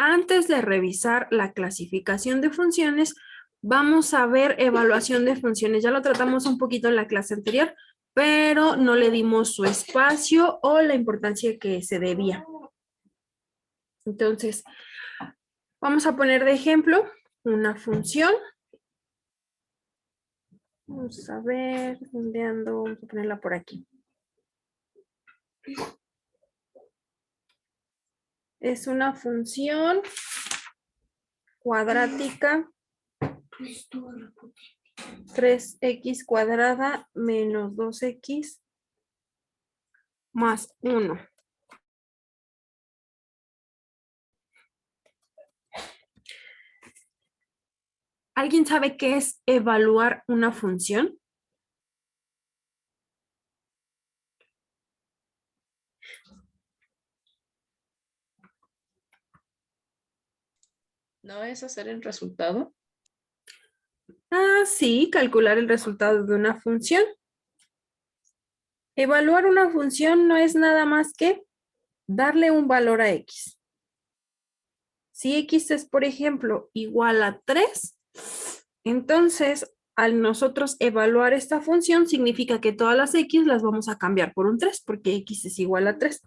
antes de revisar la clasificación de funciones, vamos a ver evaluación de funciones. Ya lo tratamos un poquito en la clase anterior, pero no le dimos su espacio o la importancia que se debía. Entonces, vamos a poner de ejemplo una función. Vamos a ver, ¿dónde ando? Vamos a ponerla por aquí. Es una función cuadrática 3x cuadrada menos 2x más 1. ¿Alguien sabe qué es evaluar una función? ¿No es hacer el resultado? Ah, sí, calcular el resultado de una función. Evaluar una función no es nada más que darle un valor a x. Si x es, por ejemplo, igual a 3, entonces al nosotros evaluar esta función significa que todas las x las vamos a cambiar por un 3 porque x es igual a 3.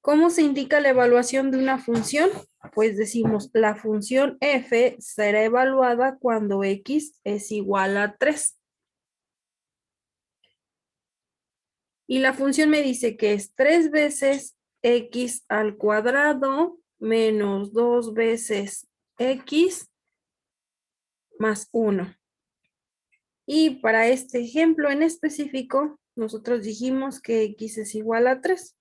¿Cómo se indica la evaluación de una función? Pues decimos, la función f será evaluada cuando x es igual a 3. Y la función me dice que es 3 veces x al cuadrado menos 2 veces x más 1. Y para este ejemplo en específico, nosotros dijimos que x es igual a 3.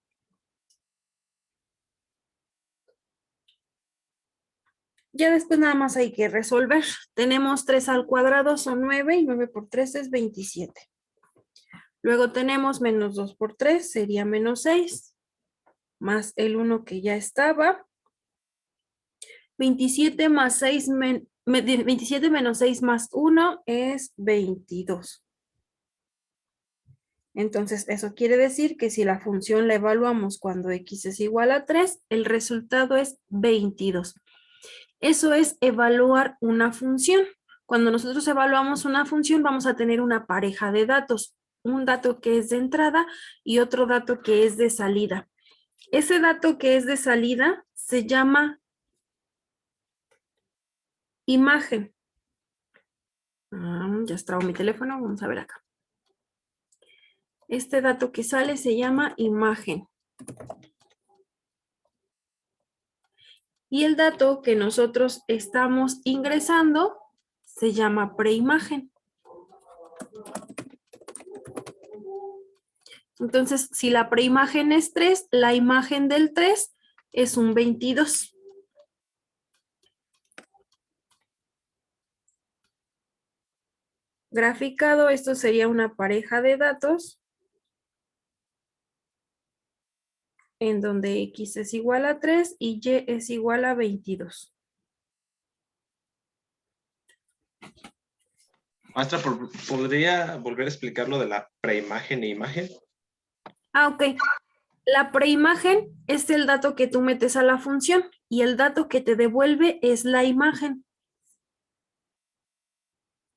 Ya después nada más hay que resolver. Tenemos 3 al cuadrado, son 9, y 9 por 3 es 27. Luego tenemos menos 2 por 3, sería menos 6, más el 1 que ya estaba. 27 más 6, 27 menos 6 más 1 es 22. Entonces, eso quiere decir que si la función la evaluamos cuando x es igual a 3, el resultado es 22. Eso es evaluar una función. Cuando nosotros evaluamos una función, vamos a tener una pareja de datos. Un dato que es de entrada y otro dato que es de salida. Ese dato que es de salida se llama imagen. Ya está mi teléfono, vamos a ver acá. Este dato que sale se llama imagen. Y el dato que nosotros estamos ingresando se llama preimagen. Entonces, si la preimagen es 3, la imagen del 3 es un 22. Graficado, esto sería una pareja de datos en donde x es igual a 3 y y es igual a 22. Maestra, ¿podría volver a explicar lo de la preimagen e imagen? Ok. La preimagen es el dato que tú metes a la función y el dato que te devuelve es la imagen.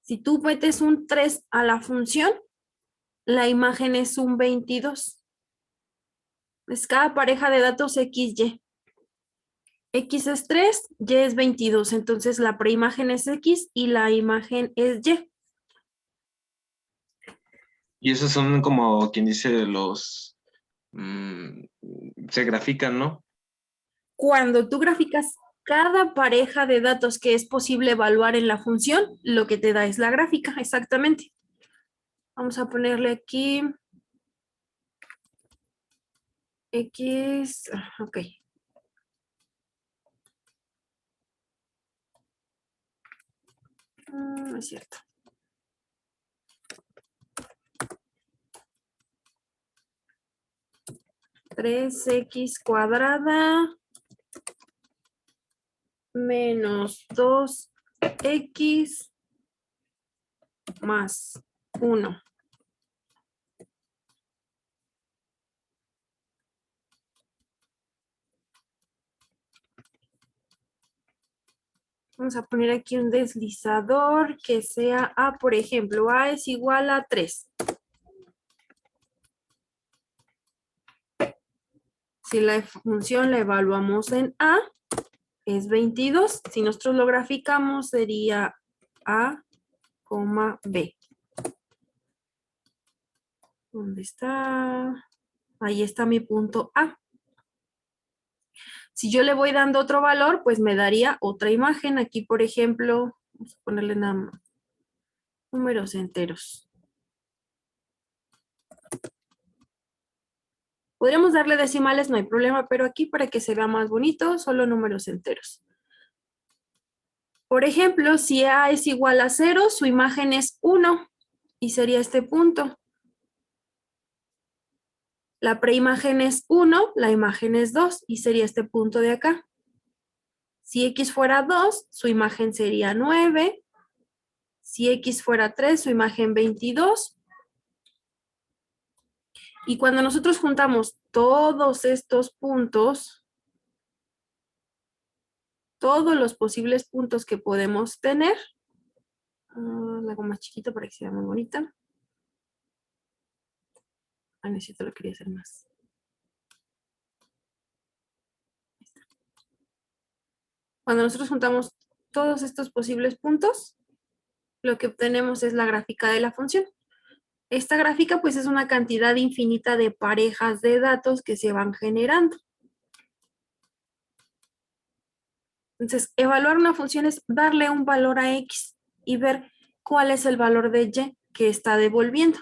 Si tú metes un 3 a la función, la imagen es un 22. Es cada pareja de datos XY. X es 3, Y es 22. Entonces la preimagen es X y la imagen es Y. Y esos son como quien dice se grafican, ¿no? Cuando tú graficas cada pareja de datos que es posible evaluar en la función, lo que te da es la gráfica, exactamente. Vamos a ponerle aquí X, ok. No es cierto. Tres x cuadrada menos 2x más 1. Vamos a poner aquí un deslizador que sea A, por ejemplo, A es igual a 3. Si la función la evaluamos en A, es 22. Si nosotros lo graficamos, sería A, B. ¿Dónde está? Ahí está mi punto A. Si yo le voy dando otro valor, pues me daría otra imagen. Aquí, por ejemplo, vamos a ponerle nada más números enteros. Podríamos darle decimales, no hay problema, pero aquí para que se vea más bonito, solo números enteros. Por ejemplo, si A es igual a 0, su imagen es 1 y sería este punto. La preimagen es 1, la imagen es 2 y sería este punto de acá. Si X fuera 2, su imagen sería 9. Si X fuera 3, su imagen 22. Y cuando nosotros juntamos todos estos puntos, todos los posibles puntos que podemos tener, la hago más chiquito para que sea muy bonita. Necesito, lo quería hacer más. Cuando nosotros juntamos todos estos posibles puntos, lo que obtenemos es la gráfica de la función. Esta gráfica pues es una cantidad infinita de parejas de datos que se van generando. Entonces, evaluar una función es darle un valor a X y ver cuál es el valor de Y que está devolviendo.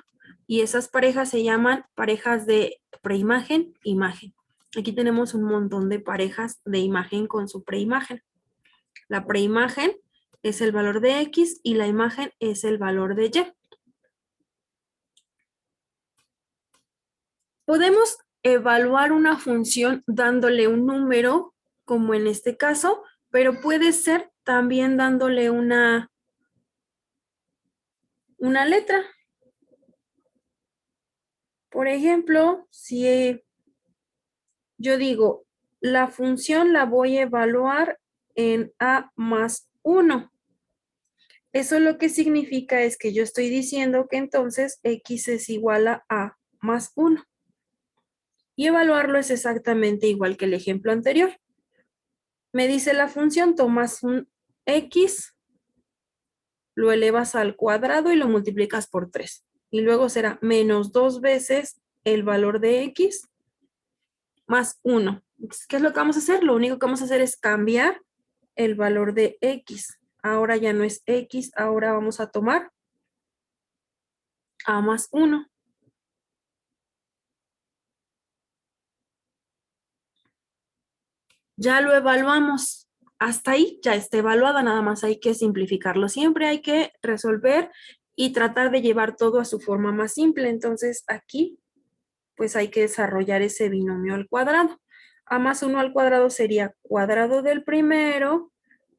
Y esas parejas se llaman parejas de preimagen, imagen. Aquí tenemos un montón de parejas de imagen con su preimagen. La preimagen es el valor de X y la imagen es el valor de Y. Podemos evaluar una función dándole un número, como en este caso, pero puede ser también dándole una letra. Por ejemplo, si yo digo, la función la voy a evaluar en A más 1. Eso lo que significa es que yo estoy diciendo que entonces X es igual a más 1. Y evaluarlo es exactamente igual que el ejemplo anterior. Me dice la función, tomas un X, lo elevas al cuadrado y lo multiplicas por 3. Y luego será menos 2 veces el valor de X más 1. Entonces, ¿qué es lo que vamos a hacer? Lo único que vamos a hacer es cambiar el valor de X. Ahora ya no es X, ahora vamos a tomar A más 1. Ya lo evaluamos. Hasta ahí ya está evaluada, nada más hay que simplificarlo. Siempre hay que resolver y tratar de llevar todo a su forma más simple. Entonces aquí pues hay que desarrollar ese binomio al cuadrado. A más 1 al cuadrado sería cuadrado del primero,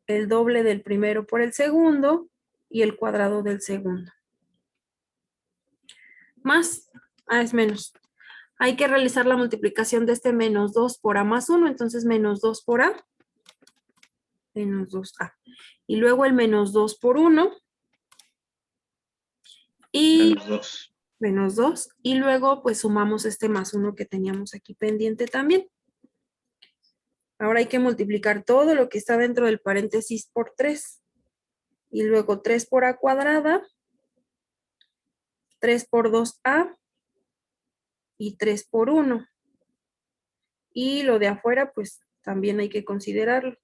el doble del primero por el segundo y el cuadrado del segundo. Más, es menos. Hay que realizar la multiplicación de este menos 2 por A más 1, entonces menos 2 por A, menos 2A. Y luego el menos 2 por 1. Y Menos 2. menos 2. Y luego pues sumamos este más 1 que teníamos aquí pendiente también. Ahora hay que multiplicar todo lo que está dentro del paréntesis por 3. Y luego 3 por A cuadrada, 3 por 2A y 3 por 1. Y lo de afuera pues también hay que considerarlo.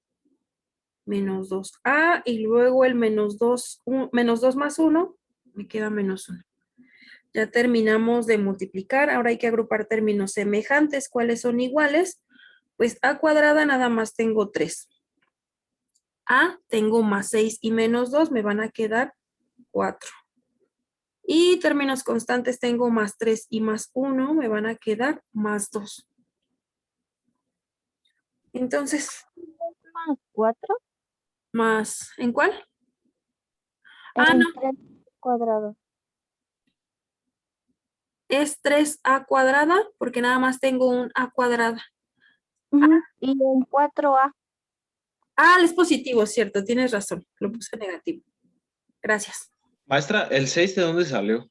Menos 2A y luego el menos 2 más 1, me queda menos 1. Ya terminamos de multiplicar, ahora hay que agrupar términos semejantes. ¿Cuáles son iguales? Pues A cuadrada nada más tengo 3. A tengo más 6 y menos 2, me van a quedar 4. Y términos constantes tengo más 3 y más 1, me van a quedar más 2. Entonces, ¿Más 4? más, ¿en cuál? No, 3 cuadrado. es 3A cuadrada porque nada más tengo un A cuadrada. Y en 4A. Ah, es positivo, cierto, tienes razón. Lo puse negativo. Gracias. Maestra, ¿el 6 de dónde salió?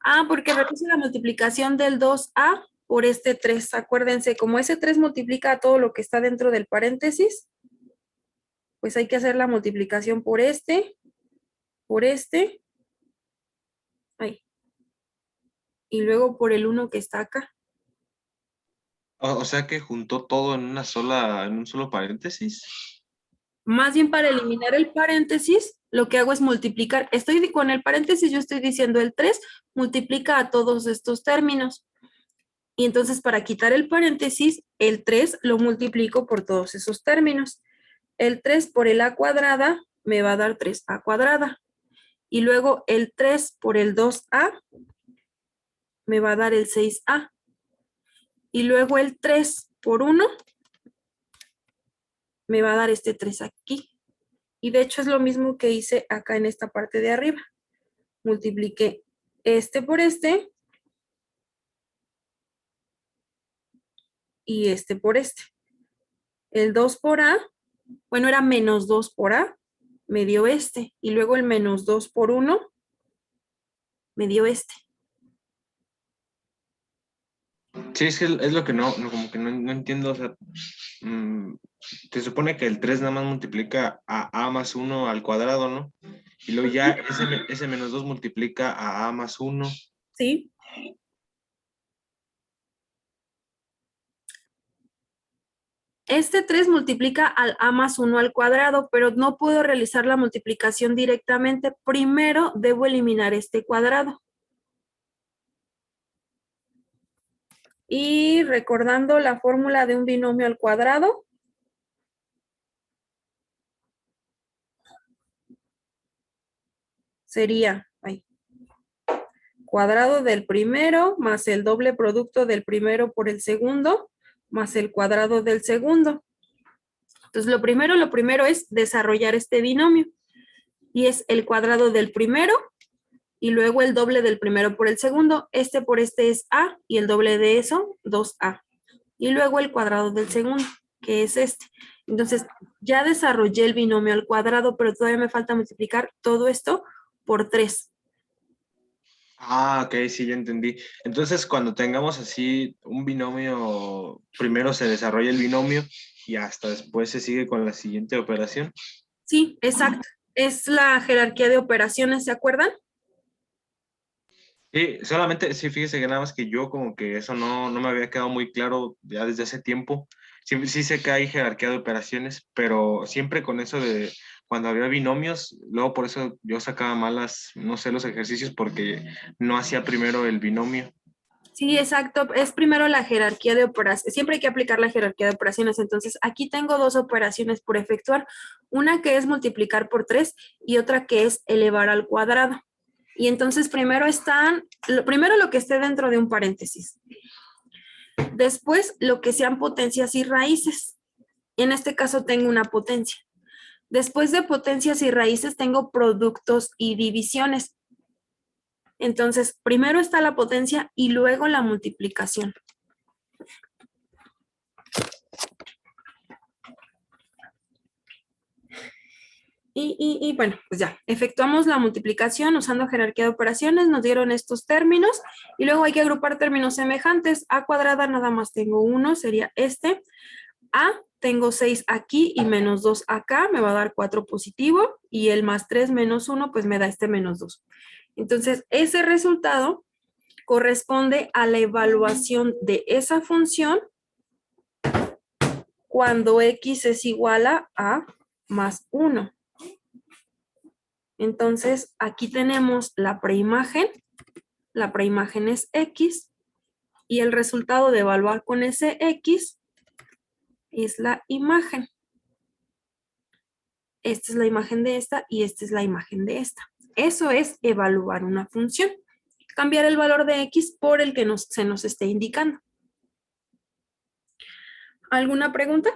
Ah, porque realizo la multiplicación del 2A por este 3. Acuérdense, como ese 3 multiplica a todo lo que está dentro del paréntesis, pues hay que hacer la multiplicación por este, ay, y luego por el 1 que está acá. O sea que juntó todo en un solo paréntesis. Más bien para eliminar el paréntesis, lo que hago es multiplicar. Con el paréntesis, yo estoy diciendo el 3 multiplica a todos estos términos. Y entonces para quitar el paréntesis, el 3 lo multiplico por todos esos términos. El 3 por el a cuadrada me va a dar 3a cuadrada. Y luego el 3 por el 2a me va a dar el 6a. Y luego el 3 por 1 me va a dar este 3 aquí. Y de hecho es lo mismo que hice acá en esta parte de arriba. Multipliqué este por este y este por este. El 2 por a, bueno, era menos 2 por a, me dio este. Y luego el menos 2 por 1 me dio este. Sí, es que es lo que como que no entiendo. O sea, mm, se supone que el 3 nada más multiplica a más 1 al cuadrado, ¿no? Y luego ya ese menos 2 multiplica a más 1. ¿Sí? Este 3 multiplica al a más 1 al cuadrado, pero no puedo realizar la multiplicación directamente. Primero debo eliminar este cuadrado. Y recordando la fórmula de un binomio al cuadrado, sería cuadrado del primero más el doble producto del primero por el segundo más el cuadrado del segundo. Entonces, lo primero es desarrollar este binomio. Y es el cuadrado del primero y luego el doble del primero por el segundo. Este por este es a y el doble de eso, 2a. Y luego el cuadrado del segundo, que es este. Entonces, ya desarrollé el binomio al cuadrado, pero todavía me falta multiplicar todo esto por 3. Ah, ok, sí, ya entendí. Entonces, cuando tengamos así un binomio, primero se desarrolla el binomio y hasta después se sigue con la siguiente operación. Sí, exacto. Es la jerarquía de operaciones, ¿se acuerdan? Sí, solamente, sí, fíjese que nada más que yo como que eso no me había quedado muy claro ya desde hace tiempo. Sí, sí sé que hay jerarquía de operaciones, pero siempre con eso de cuando había binomios, luego por eso yo sacaba malas, no sé, los ejercicios porque no hacía primero el binomio. Sí, exacto. Es primero la jerarquía de operaciones. Siempre hay que aplicar la jerarquía de operaciones. Entonces, aquí tengo dos operaciones por efectuar. Una que es multiplicar por 3 y otra que es elevar al cuadrado. Y entonces primero primero lo que esté dentro de un paréntesis. Después lo que sean potencias y raíces. En este caso tengo una potencia. Después de potencias y raíces tengo productos y divisiones. Entonces, primero está la potencia y luego la multiplicación. Y bueno, pues ya, efectuamos la multiplicación usando jerarquía de operaciones, nos dieron estos términos y luego hay que agrupar términos semejantes. A cuadrada nada más tengo uno, sería este. A, tengo 6 aquí y menos 2 acá, me va a dar 4 positivo y el más 3 menos 1 pues me da este menos 2. Entonces, ese resultado corresponde a la evaluación de esa función cuando x es igual a más 1. Entonces, aquí tenemos la preimagen es x, y el resultado de evaluar con ese x es la imagen. Esta es la imagen de esta y esta es la imagen de esta. Eso es evaluar una función. Cambiar el valor de x por el que se nos esté indicando. ¿Alguna pregunta?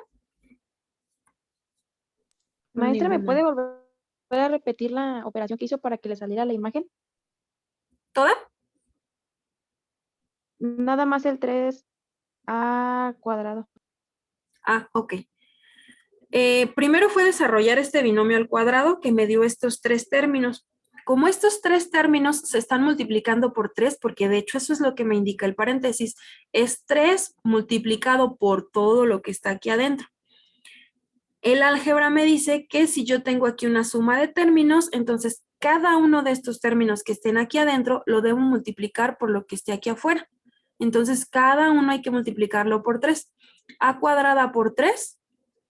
Maestra, ¿me Ninguna. puede volver a repetir la operación que hizo para que le saliera la imagen? ¿Toda? Nada más el 3 a cuadrado. Ah, ok. Primero fue desarrollar este binomio al cuadrado que me dio estos tres términos. Como estos tres términos se están multiplicando por 3, porque de hecho eso es lo que me indica el paréntesis, es 3 multiplicado por todo lo que está aquí adentro. El álgebra me dice que si yo tengo aquí una suma de términos, entonces cada uno de estos términos que estén aquí adentro lo debo multiplicar por lo que esté aquí afuera. Entonces cada uno hay que multiplicarlo por 3. A cuadrada por 3,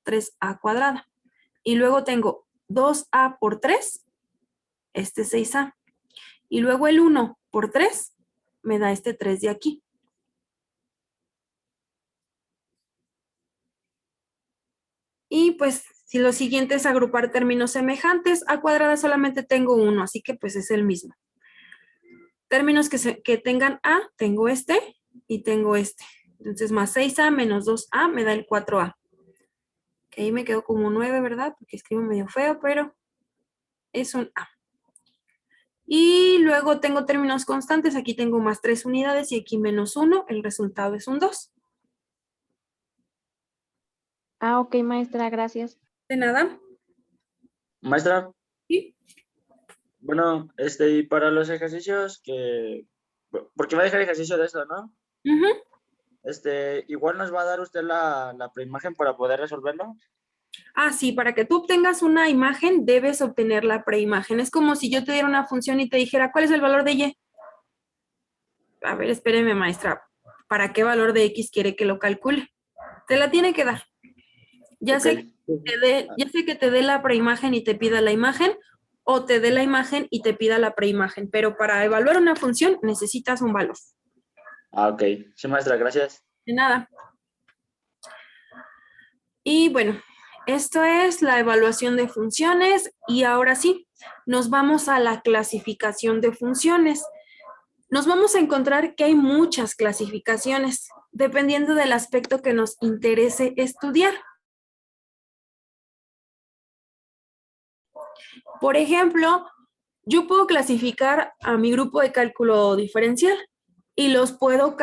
3a cuadrada. Y luego tengo 2a por 3, este 6a. Y luego el 1 por 3 me da este 3 de aquí. Y pues si lo siguiente es agrupar términos semejantes, a cuadrada solamente tengo uno, así que pues es el mismo. Términos que tengan a, tengo este y tengo este. Entonces más 6a menos 2a me da el 4a. Que ahí me quedo como un 9, ¿verdad? Porque escribo medio feo, pero es un a. Y luego tengo términos constantes, aquí tengo más 3 unidades y aquí menos 1, el resultado es un 2. Ah, ok, maestra, gracias. ¿De nada? Maestra, Sí. bueno, y para los ejercicios porque va a dejar ejercicio de esto, ¿no? Ujú. Igual nos va a dar usted la preimagen para poder resolverlo. Ah, sí, para que tú obtengas una imagen, debes obtener la preimagen. Es como si yo te diera una función y te dijera, ¿cuál es el valor de y? A ver, espéreme, maestra. ¿Para qué valor de x quiere que lo calcule? Te la tiene que dar. Ya Ok. sé que te dé la preimagen y te pida la imagen, o te dé la imagen y te pida la preimagen, pero para evaluar una función necesitas un valor. Ah, ok. Sí, maestra, gracias. De nada. Y bueno, esto es la evaluación de funciones y ahora sí, nos vamos a la clasificación de funciones. Nos vamos a encontrar que hay muchas clasificaciones, dependiendo del aspecto que nos interese estudiar. Por ejemplo, yo puedo clasificar a mi grupo de cálculo diferencial y los puedo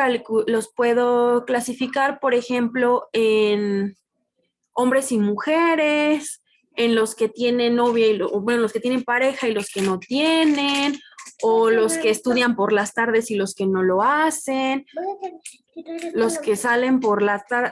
clasificar, por ejemplo, en hombres y mujeres, en los que tienen novia y bueno, los que tienen pareja y los que no tienen, o los que estudian por las tardes y los que no lo hacen, los que salen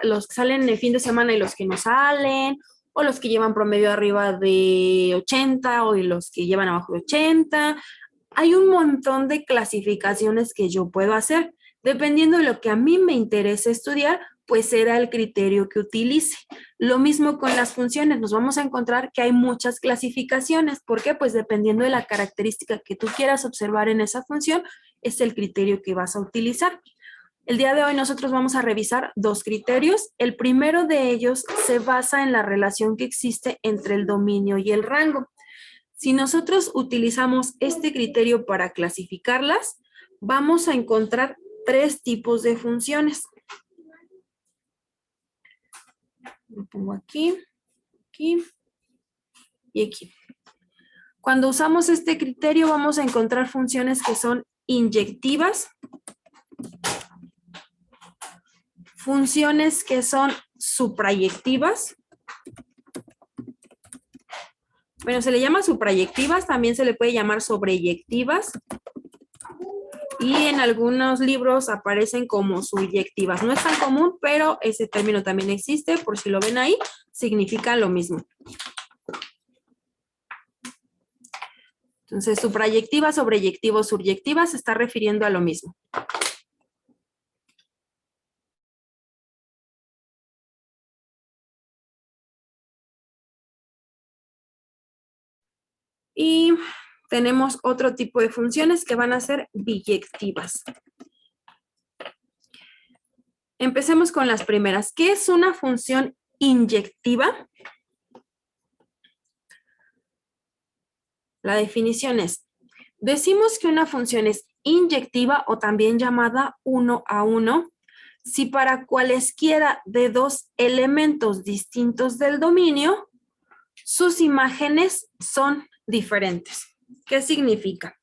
los que salen el fin de semana y los que no salen, o los que llevan promedio arriba de 80 o los que llevan abajo de 80. Hay un montón de clasificaciones que yo puedo hacer. Dependiendo de lo que a mí me interese estudiar, pues será el criterio que utilice. Lo mismo con las funciones, nos vamos a encontrar que hay muchas clasificaciones. ¿Por qué? Pues dependiendo de la característica que tú quieras observar en esa función, es el criterio que vas a utilizar. El día de hoy nosotros vamos a revisar dos criterios. El primero de ellos se basa en la relación que existe entre el dominio y el rango. Si nosotros utilizamos este criterio para clasificarlas, vamos a encontrar tres tipos de funciones. Lo pongo aquí, aquí y aquí. Cuando usamos este criterio vamos a encontrar funciones que son inyectivas, funciones que son suprayectivas. Bueno, se le llama suprayectivas, también se le puede llamar sobreyectivas. Y en algunos libros aparecen como subyectivas. No es tan común, pero ese término también existe. Por si lo ven ahí, significa lo mismo. Entonces, suprayectiva, sobreyectivo, suryectiva se está refiriendo a lo mismo. Y tenemos otro tipo de funciones que van a ser biyectivas. Empecemos con las primeras. ¿Qué es una función inyectiva? La definición es, decimos que una función es inyectiva o también llamada 1 a 1 si para cualesquiera de dos elementos distintos del dominio, sus imágenes son diferentes. ¿Qué significa?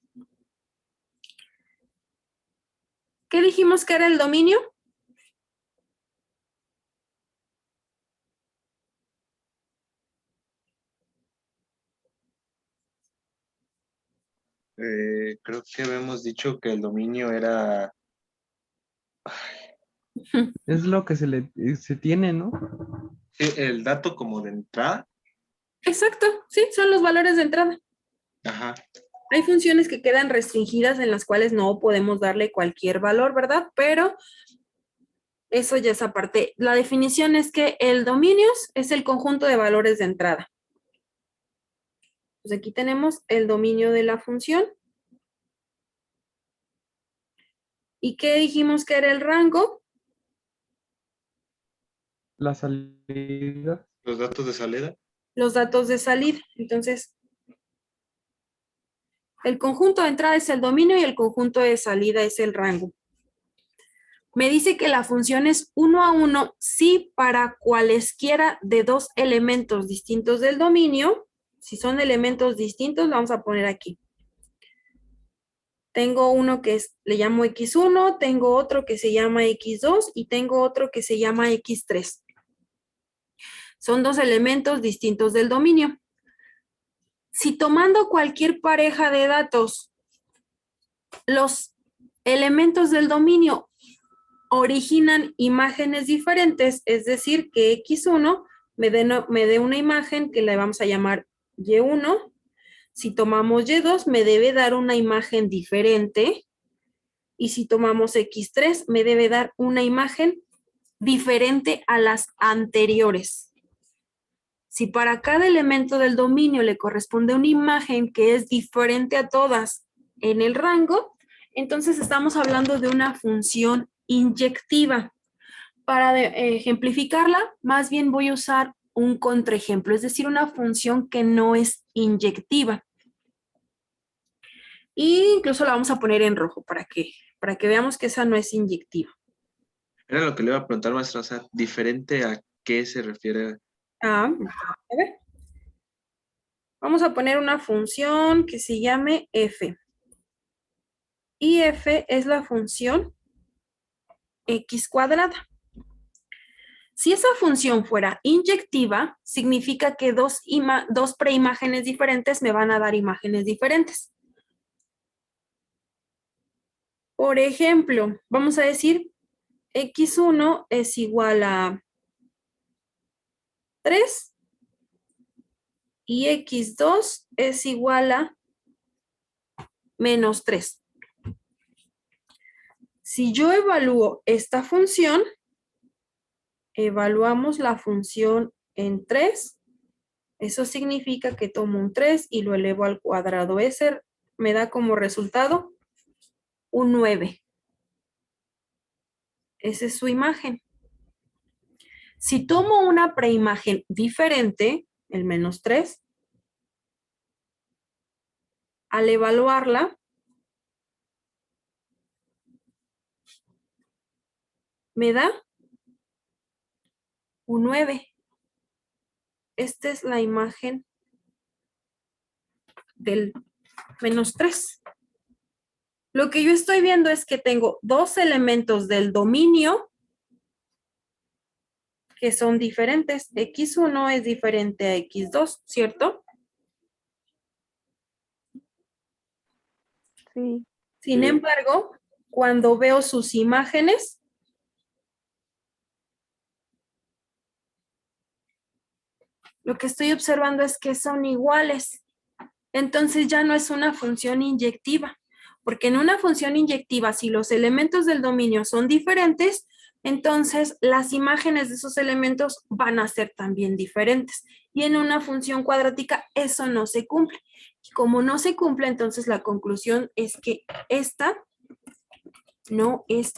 ¿Qué dijimos que era el dominio? Creo que habíamos dicho que el dominio era... Es lo que se tiene, ¿no? Sí, el dato como de entrada. Exacto, sí, son los valores de entrada. Ajá. Hay funciones que quedan restringidas en las cuales no podemos darle cualquier valor, ¿verdad? Pero eso ya es aparte. La definición es que el dominio es el conjunto de valores de entrada. Pues aquí tenemos el dominio de la función. ¿Y qué dijimos que era el rango? La salida. Los datos de salida. Los datos de salida. Entonces, el conjunto de entrada es el dominio y el conjunto de salida es el rango. Me dice que la función es 1 a 1 si para cualesquiera de dos elementos distintos del dominio, si son elementos distintos, lo vamos a poner aquí. Tengo uno que le llamo X1, tengo otro que se llama X2 y tengo otro que se llama X3. Son dos elementos distintos del dominio. Si tomando cualquier pareja de datos, los elementos del dominio originan imágenes diferentes, es decir, que X1 me dé una imagen que le vamos a llamar Y1. Si tomamos Y2, me debe dar una imagen diferente. Y si tomamos X3, me debe dar una imagen diferente a las anteriores. Si para cada elemento del dominio le corresponde una imagen que es diferente a todas en el rango, entonces estamos hablando de una función inyectiva. Para ejemplificarla, más bien voy a usar un contraejemplo, es decir, una función que no es inyectiva. E incluso la vamos a poner en rojo para que veamos que esa no es inyectiva. Era lo que le iba a preguntar, maestra, o sea, diferente a qué se refiere. A ver. Vamos a poner una función que se llame f. Y f es la función x cuadrada. Si esa función fuera inyectiva, significa que dos preimágenes diferentes me van a dar imágenes diferentes. Por ejemplo, vamos a decir x1 es igual a 3 y x2 es igual a menos 3. Si yo evalúo esta función, evaluamos la función en 3. Eso significa que tomo un 3 y lo elevo al cuadrado. Ese me da como resultado un 9. Esa es su imagen. Si tomo una preimagen diferente, el menos 3, al evaluarla, me da un 9. Esta es la imagen del menos 3. Lo que yo estoy viendo es que tengo dos elementos del dominio que son diferentes. X1 es diferente a X2, ¿cierto? Sí. Sin embargo, cuando veo sus imágenes, lo que estoy observando es que son iguales. Entonces ya no es una función inyectiva, porque en una función inyectiva, si los elementos del dominio son diferentes, entonces las imágenes de esos elementos van a ser también diferentes. Y en una función cuadrática eso no se cumple. Y como no se cumple, entonces la conclusión es que esta no es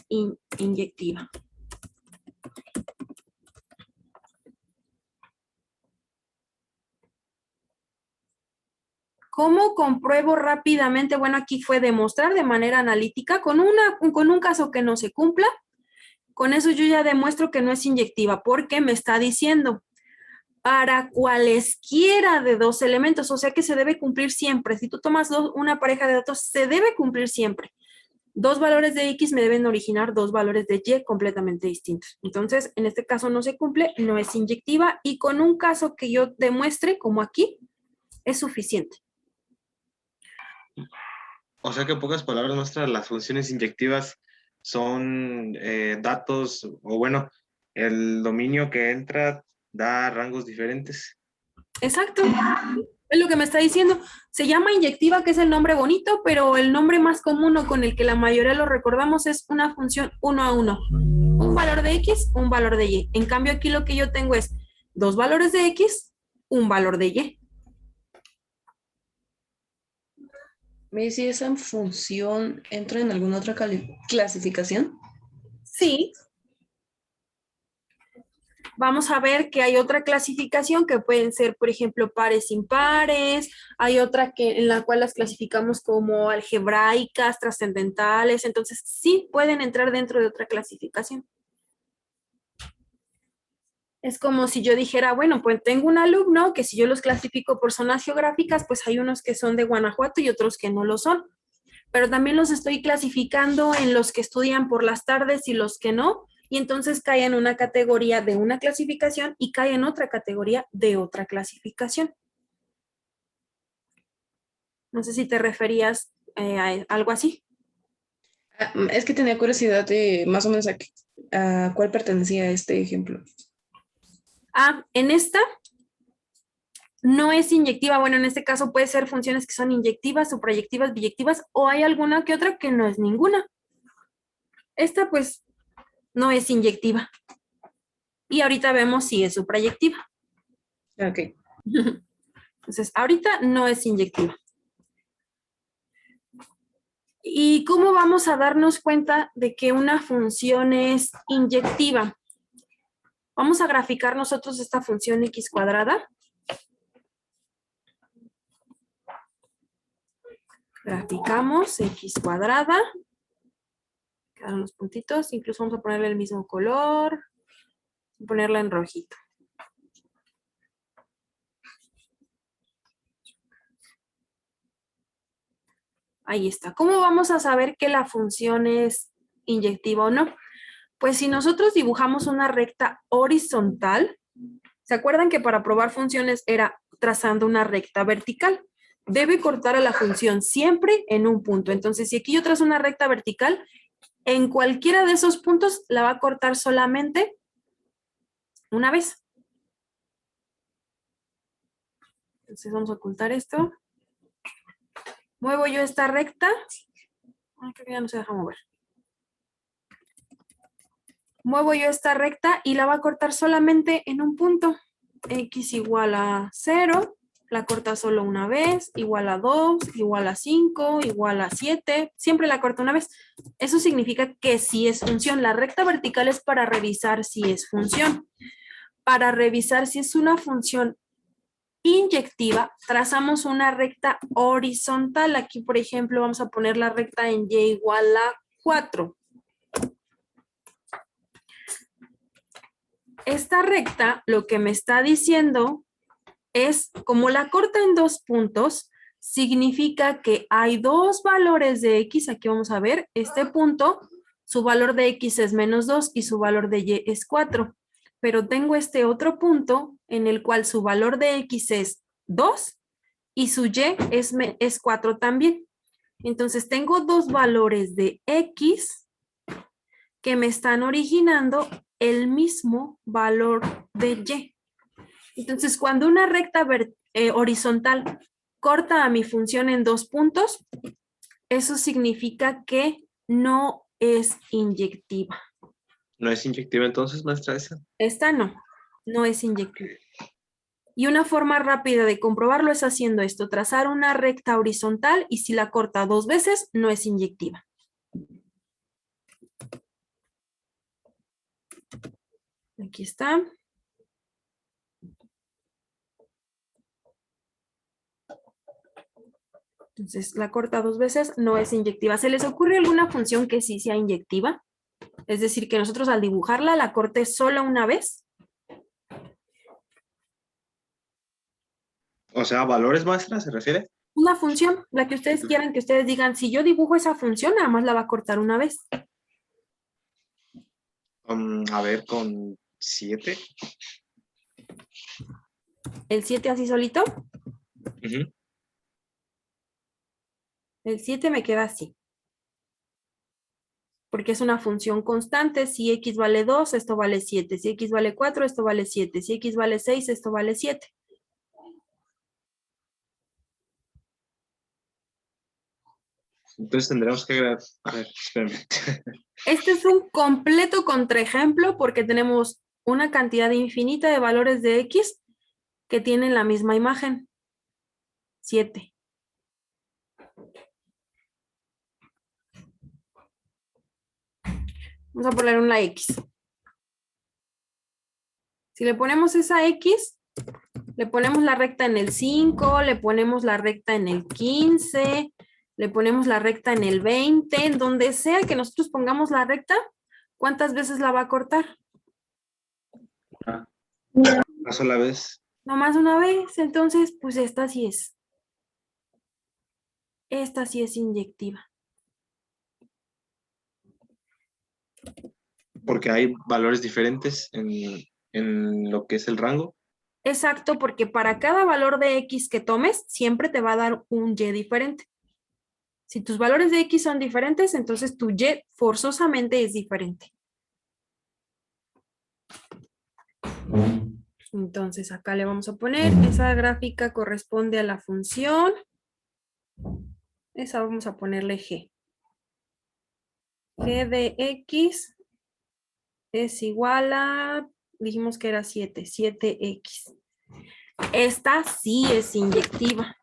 inyectiva. ¿Cómo compruebo rápidamente? Bueno, aquí fue demostrar de manera analítica con un caso que no se cumpla. Con eso yo ya demuestro que no es inyectiva porque me está diciendo para cualesquiera de dos elementos, o sea que se debe cumplir siempre. Si tú tomas una pareja de datos, se debe cumplir siempre. Dos valores de X me deben originar dos valores de Y completamente distintos. Entonces, en este caso no se cumple, no es inyectiva y con un caso que yo demuestre, como aquí, es suficiente. O sea que en pocas palabras nuestras, las funciones inyectivas son datos, o bueno, el dominio que entra da rangos diferentes. Exacto. Es lo que me está diciendo. Se llama inyectiva, que es el nombre bonito, pero el nombre más común o con el que la mayoría lo recordamos es una función 1 a 1. Un valor de X, un valor de Y. En cambio, aquí lo que yo tengo es dos valores de X, un valor de Y. ¿Me si esa función entra en alguna otra clasificación? Sí. Vamos a ver que hay otra clasificación que pueden ser, por ejemplo, pares impares. Hay otra en la cual las clasificamos como algebraicas, trascendentales. Entonces, sí pueden entrar dentro de otra clasificación. Es como si yo dijera, bueno, pues tengo un alumno que si yo los clasifico por zonas geográficas, pues hay unos que son de Guanajuato y otros que no lo son. Pero también los estoy clasificando en los que estudian por las tardes y los que no, y entonces cae en una categoría de una clasificación y cae en otra categoría de otra clasificación. No sé si te referías a algo así. Es que tenía curiosidad de más o menos a cuál pertenecía este ejemplo. En esta no es inyectiva. Bueno, en este caso puede ser funciones que son inyectivas, suprayectivas, biyectivas, o hay alguna que otra que no es ninguna. Esta pues no es inyectiva. Y ahorita vemos si es suprayectiva. Ok. Entonces, ahorita no es inyectiva. ¿Y cómo vamos a darnos cuenta de que una función es inyectiva? Vamos a graficar nosotros esta función x cuadrada. Graficamos x cuadrada. Quedan los puntitos. Incluso vamos a ponerle el mismo color. Ponerla en rojito. Ahí está. ¿Cómo vamos a saber que la función es inyectiva o no? Pues si nosotros dibujamos una recta horizontal, ¿se acuerdan que para probar funciones era trazando una recta vertical? Debe cortar a la función siempre en un punto. Entonces, si aquí yo trazo una recta vertical, en cualquiera de esos puntos la va a cortar solamente una vez. Entonces vamos a ocultar esto. Muevo yo esta recta. Creo que ya no se deja mover. Muevo yo esta recta y la va a cortar solamente en un punto. X igual a 0, la corta solo una vez, igual a 2, igual a 5, igual a 7, siempre la corta una vez. Eso significa que sí es función. La recta vertical es para revisar si es función. Para revisar si es una función inyectiva, trazamos una recta horizontal. Aquí, por ejemplo, vamos a poner la recta en y igual a 4. Esta recta lo que me está diciendo es, como la corta en dos puntos, significa que hay dos valores de x. Aquí vamos a ver, este punto, su valor de x es menos 2 y su valor de y es 4. Pero tengo este otro punto en el cual su valor de x es 2 y su y es 4 también. Entonces tengo dos valores de x que me están originando el mismo valor de y. Entonces, cuando una recta horizontal corta a mi función en dos puntos, eso significa que no es inyectiva. ¿No es inyectiva entonces, maestra, esa? Esta no es inyectiva. Y una forma rápida de comprobarlo es haciendo esto, trazar una recta horizontal y si la corta dos veces, no es inyectiva. Aquí está. Entonces, la corta dos veces no es inyectiva. ¿Se les ocurre alguna función que sí sea inyectiva? Es decir, que nosotros al dibujarla la corté solo una vez. O sea, ¿valores, maestra, se refiere? Una función, la que ustedes quieran, que ustedes digan, si yo dibujo esa función, nada más la va a cortar una vez. A ver, con 7. El 7 así solito. Ujú. El 7 me queda así. Porque es una función constante. Si x vale 2, esto vale 7. Si x vale 4, esto vale 7. Si x vale 6, esto vale 7. Entonces tendremos que agregar. A ver, espérame. Este es un completo contraejemplo porque tenemos una cantidad infinita de valores de x que tienen la misma imagen. 7. Vamos a poner una x. Si le ponemos esa x, le ponemos la recta en el 5, le ponemos la recta en el 15, le ponemos la recta en el 20, en donde sea que nosotros pongamos la recta, ¿cuántas veces la va a cortar? Una sola vez. Nomás una vez, entonces, pues esta sí es. Esta sí es inyectiva. Porque hay valores diferentes en lo que es el rango. Exacto, porque para cada valor de x que tomes, siempre te va a dar un y diferente. Si tus valores de x son diferentes, entonces tu y forzosamente es diferente. Entonces acá le vamos a poner, esa gráfica corresponde a la función. Esa vamos a ponerle g. G de x es igual a, dijimos que era 7, 7x. Esta sí es inyectiva.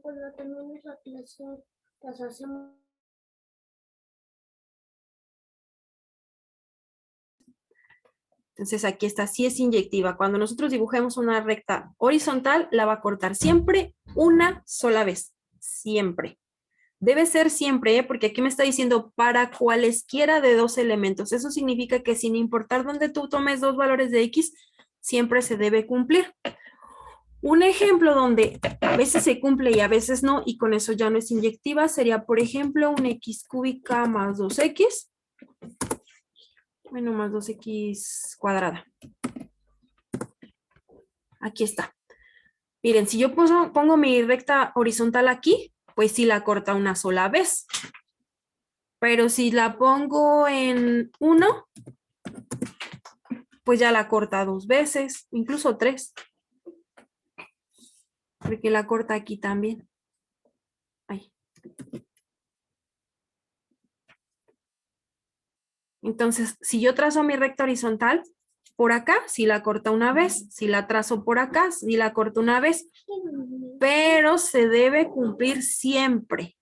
Cuando termines la clase, las hacemos. Entonces aquí está, sí es inyectiva. Cuando nosotros dibujemos una recta horizontal, la va a cortar siempre una sola vez. Siempre. Debe ser siempre, porque aquí me está diciendo para cualesquiera de dos elementos. Eso significa que sin importar dónde tú tomes dos valores de x, siempre se debe cumplir. Un ejemplo donde a veces se cumple y a veces no, y con eso ya no es inyectiva, sería, por ejemplo, un x cúbica más 2x. Bueno, más 2x cuadrada. Aquí está. Miren, si yo pongo mi recta horizontal aquí, pues sí la corta una sola vez. Pero si la pongo en 1, pues ya la corta 2 veces, incluso 3. Porque la corta aquí también. Ahí. Entonces, si yo trazo mi recta horizontal, por acá, sí la corta una vez. Si la trazo por acá, sí la corto una vez. Pero se debe cumplir siempre.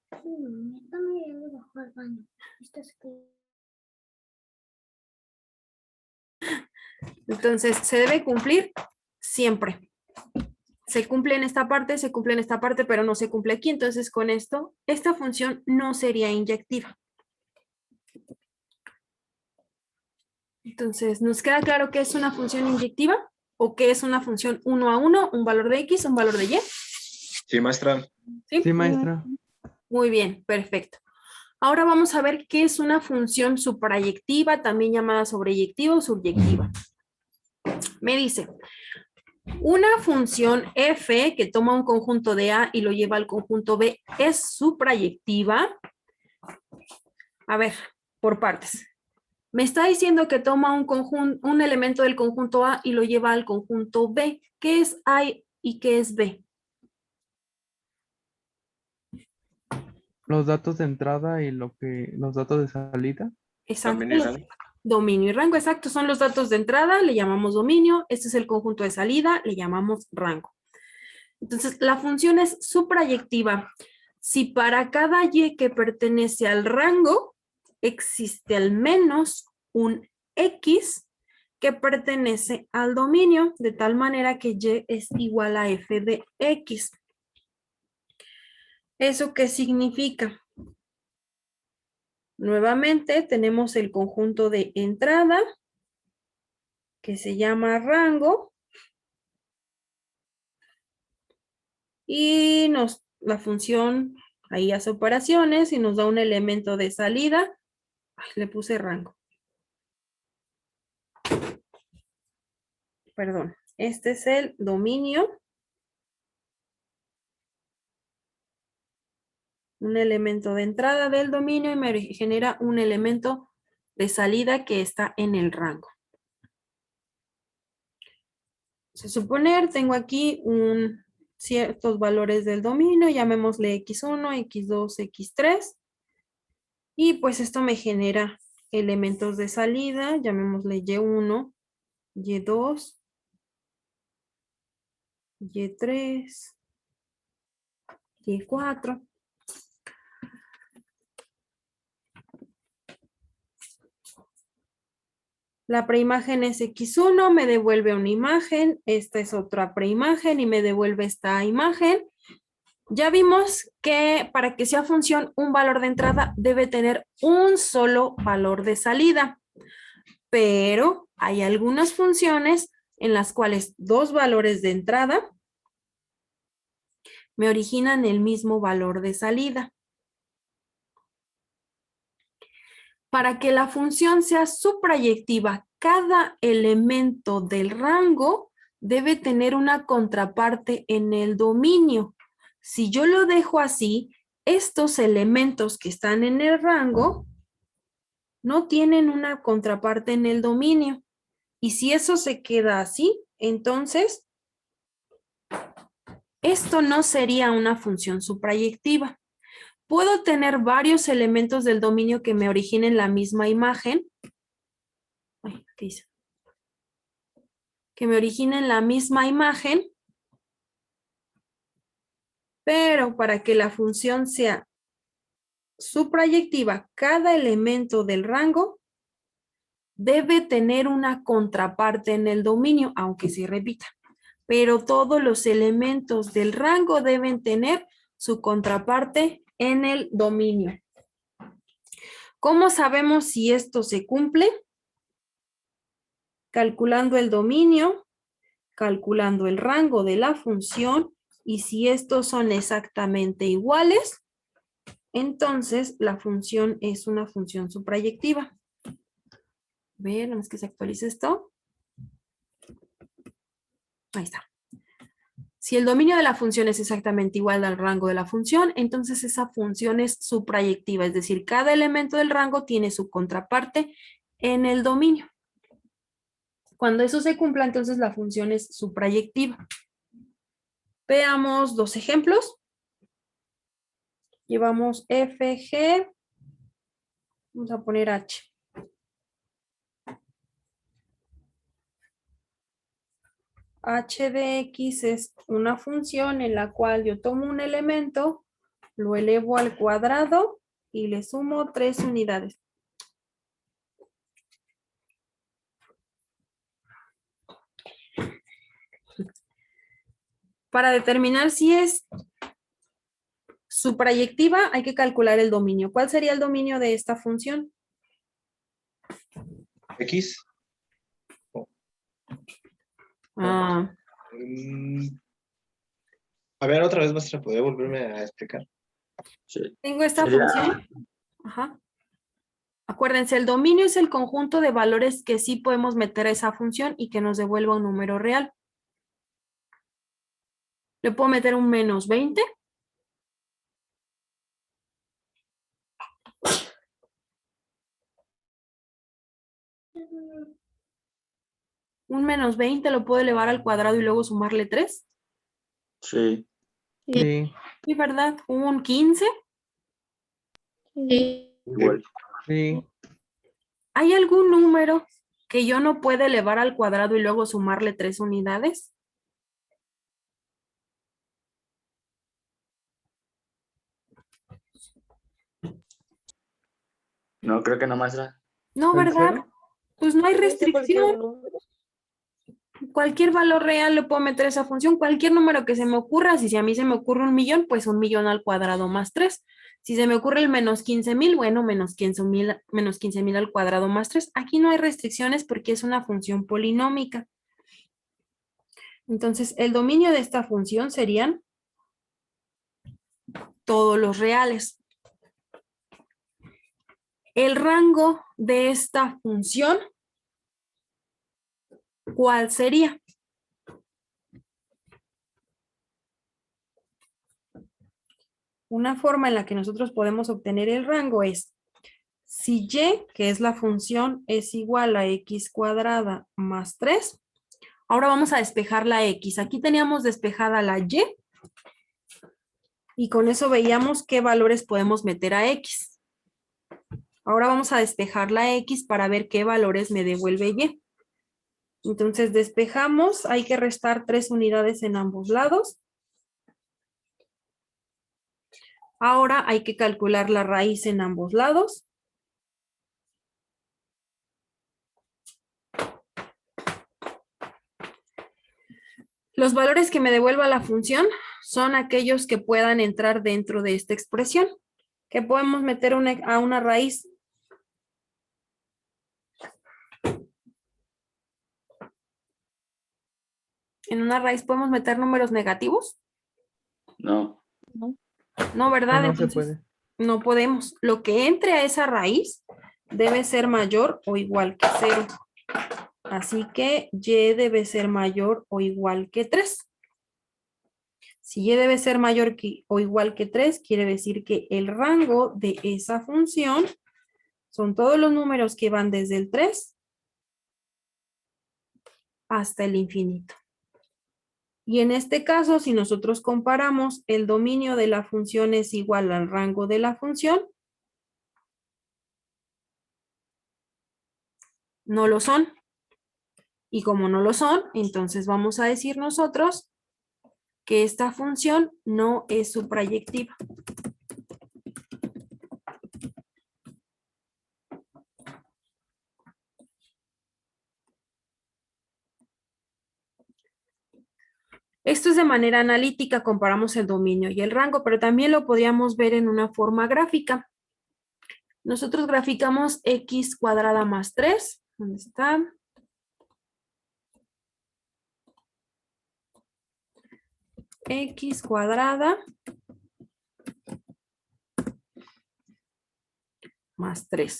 Entonces, se debe cumplir siempre. Se cumple en esta parte, se cumple en esta parte, pero no se cumple aquí. Entonces, con esto, esta función no sería inyectiva. Entonces, ¿nos queda claro qué es una función inyectiva? ¿O qué es una función 1 a 1, un valor de x, un valor de y? Sí, maestra. ¿Sí? Sí, maestra. Muy bien, perfecto. Ahora vamos a ver qué es una función suprayectiva, también llamada sobreyectiva o subyectiva. Me dice, una función f que toma un conjunto de A y lo lleva al conjunto B es suprayectiva. A ver, por partes. Me está diciendo que toma un elemento del conjunto A y lo lleva al conjunto B. ¿Qué es A y qué es B? Los datos de entrada y los datos de salida. Exacto. Dominio y rango. Dominio y rango, exacto. Son los datos de entrada, le llamamos dominio. Este es el conjunto de salida, le llamamos rango. Entonces, la función es suprayectiva. Si para cada y que pertenece al rango, existe al menos un x que pertenece al dominio, de tal manera que y es igual a f de x. ¿Eso qué significa? Nuevamente tenemos el conjunto de entrada, que se llama rango. Y la función ahí hace operaciones y nos da un elemento de salida. Ay, le puse rango. Perdón. Este es el dominio. Un elemento de entrada del dominio y me genera un elemento de salida que está en el rango. Se suponer, tengo aquí ciertos valores del dominio, llamémosle x1, x2, x3. Y pues esto me genera elementos de salida, llamémosle y1, y2, y3, y4. La preimagen es x1, me devuelve una imagen, esta es otra preimagen y me devuelve esta imagen. Ya vimos que para que sea función, un valor de entrada debe tener un solo valor de salida. Pero hay algunas funciones en las cuales dos valores de entrada me originan el mismo valor de salida. Para que la función sea suprayectiva, cada elemento del rango debe tener una contraparte en el dominio. Si yo lo dejo así, estos elementos que están en el rango no tienen una contraparte en el dominio. Y si eso se queda así, entonces esto no sería una función suprayectiva. Puedo tener varios elementos del dominio que me originen la misma imagen. Ay, ¿qué hice? Que me originen la misma imagen. Pero para que la función sea suprayectiva, cada elemento del rango debe tener una contraparte en el dominio, aunque se repita. Pero todos los elementos del rango deben tener su contraparte en el dominio. ¿Cómo sabemos si esto se cumple? Calculando el dominio, calculando el rango de la función, y si estos son exactamente iguales, entonces la función es una función suprayectiva. A ver, vamos que se actualice esto. Ahí está. Si el dominio de la función es exactamente igual al rango de la función, entonces esa función es suprayectiva, es decir, cada elemento del rango tiene su contraparte en el dominio. Cuando eso se cumpla, entonces la función es suprayectiva. Veamos dos ejemplos. Llevamos f, g. Vamos a poner h. H de x es una función en la cual yo tomo un elemento, lo elevo al cuadrado y le sumo 3 unidades. Para determinar si es suprayectiva, hay que calcular el dominio. ¿Cuál sería el dominio de esta función? X. Ah, A ver, otra vez, maestra, ¿podría volverme a explicar? Sí. tengo esta Sería- función. Ajá. Acuérdense, el dominio es el conjunto de valores que sí podemos meter a esa función y que nos devuelva un número real. Le puedo meter un menos 20. Un menos 20 lo puedo elevar al cuadrado y luego sumarle 3. Sí. Sí, ¿Sí, verdad? Un 15. Igual. sí, ¿Hay algún número que yo no pueda elevar al cuadrado y luego sumarle 3 unidades? No, creo que no, maestra. No, ¿en ¿verdad? serio? Pues no hay ¿Viste cualquier restricción. número? Cualquier valor real le puedo meter a esa función, cualquier número que se me ocurra. Si a mí se me ocurre 1.000.000, pues 1.000.000 al cuadrado más 3. Si se me ocurre el menos 15.000, bueno, menos 15.000 al cuadrado más 3. Aquí no hay restricciones porque es una función polinómica. Entonces, el dominio de esta función serían todos los reales. El rango de esta función, ¿cuál sería? Una forma en la que nosotros podemos obtener el rango es, si y, que es la función, es igual a x cuadrada más 3, ahora vamos a despejar la x. Aquí teníamos despejada la y con eso veíamos qué valores podemos meter a x. Ahora vamos a despejar la x para ver qué valores me devuelve y. Entonces despejamos, hay que restar 3 unidades en ambos lados. Ahora hay que calcular la raíz en ambos lados. Los valores que me devuelva la función son aquellos que puedan entrar dentro de esta expresión, que podemos meter a una raíz. En una raíz podemos meter números negativos. No. No, ¿verdad? No se Entonces, puede. no podemos. Lo que entre a esa raíz debe ser mayor o igual que 0. Así que y debe ser mayor o igual que 3. Si y debe ser mayor o igual que 3, quiere decir que el rango de esa función son todos los números que van desde el 3 hasta el infinito. Y en este caso, si nosotros comparamos, el dominio de la función es igual al rango de la función. No lo son. Y como no lo son, entonces vamos a decir nosotros que esta función no es suprayectiva. Esto es de manera analítica, comparamos el dominio y el rango, pero también lo podríamos ver en una forma gráfica. Nosotros graficamos x cuadrada más 3. ¿Dónde está? X cuadrada más 3.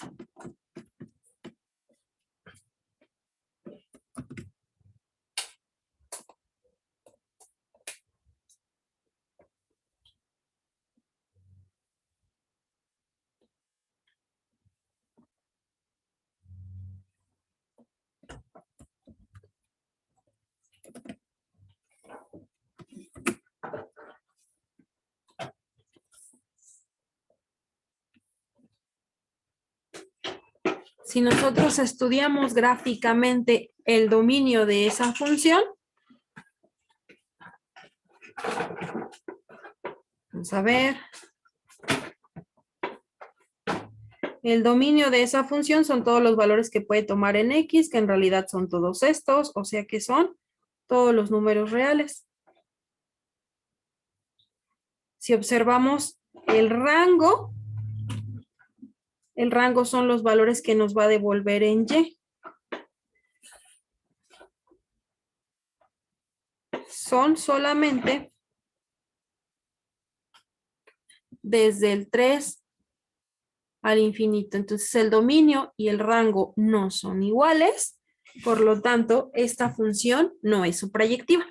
Si nosotros estudiamos gráficamente el dominio de esa función, vamos a ver. El dominio de esa función son todos los valores que puede tomar en x, que en realidad son todos estos, o sea que son todos los números reales. Si observamos el rango son los valores que nos va a devolver en y. Son solamente desde el 3 al infinito. Entonces el dominio y el rango no son iguales, por lo tanto esta función no es suprayectiva.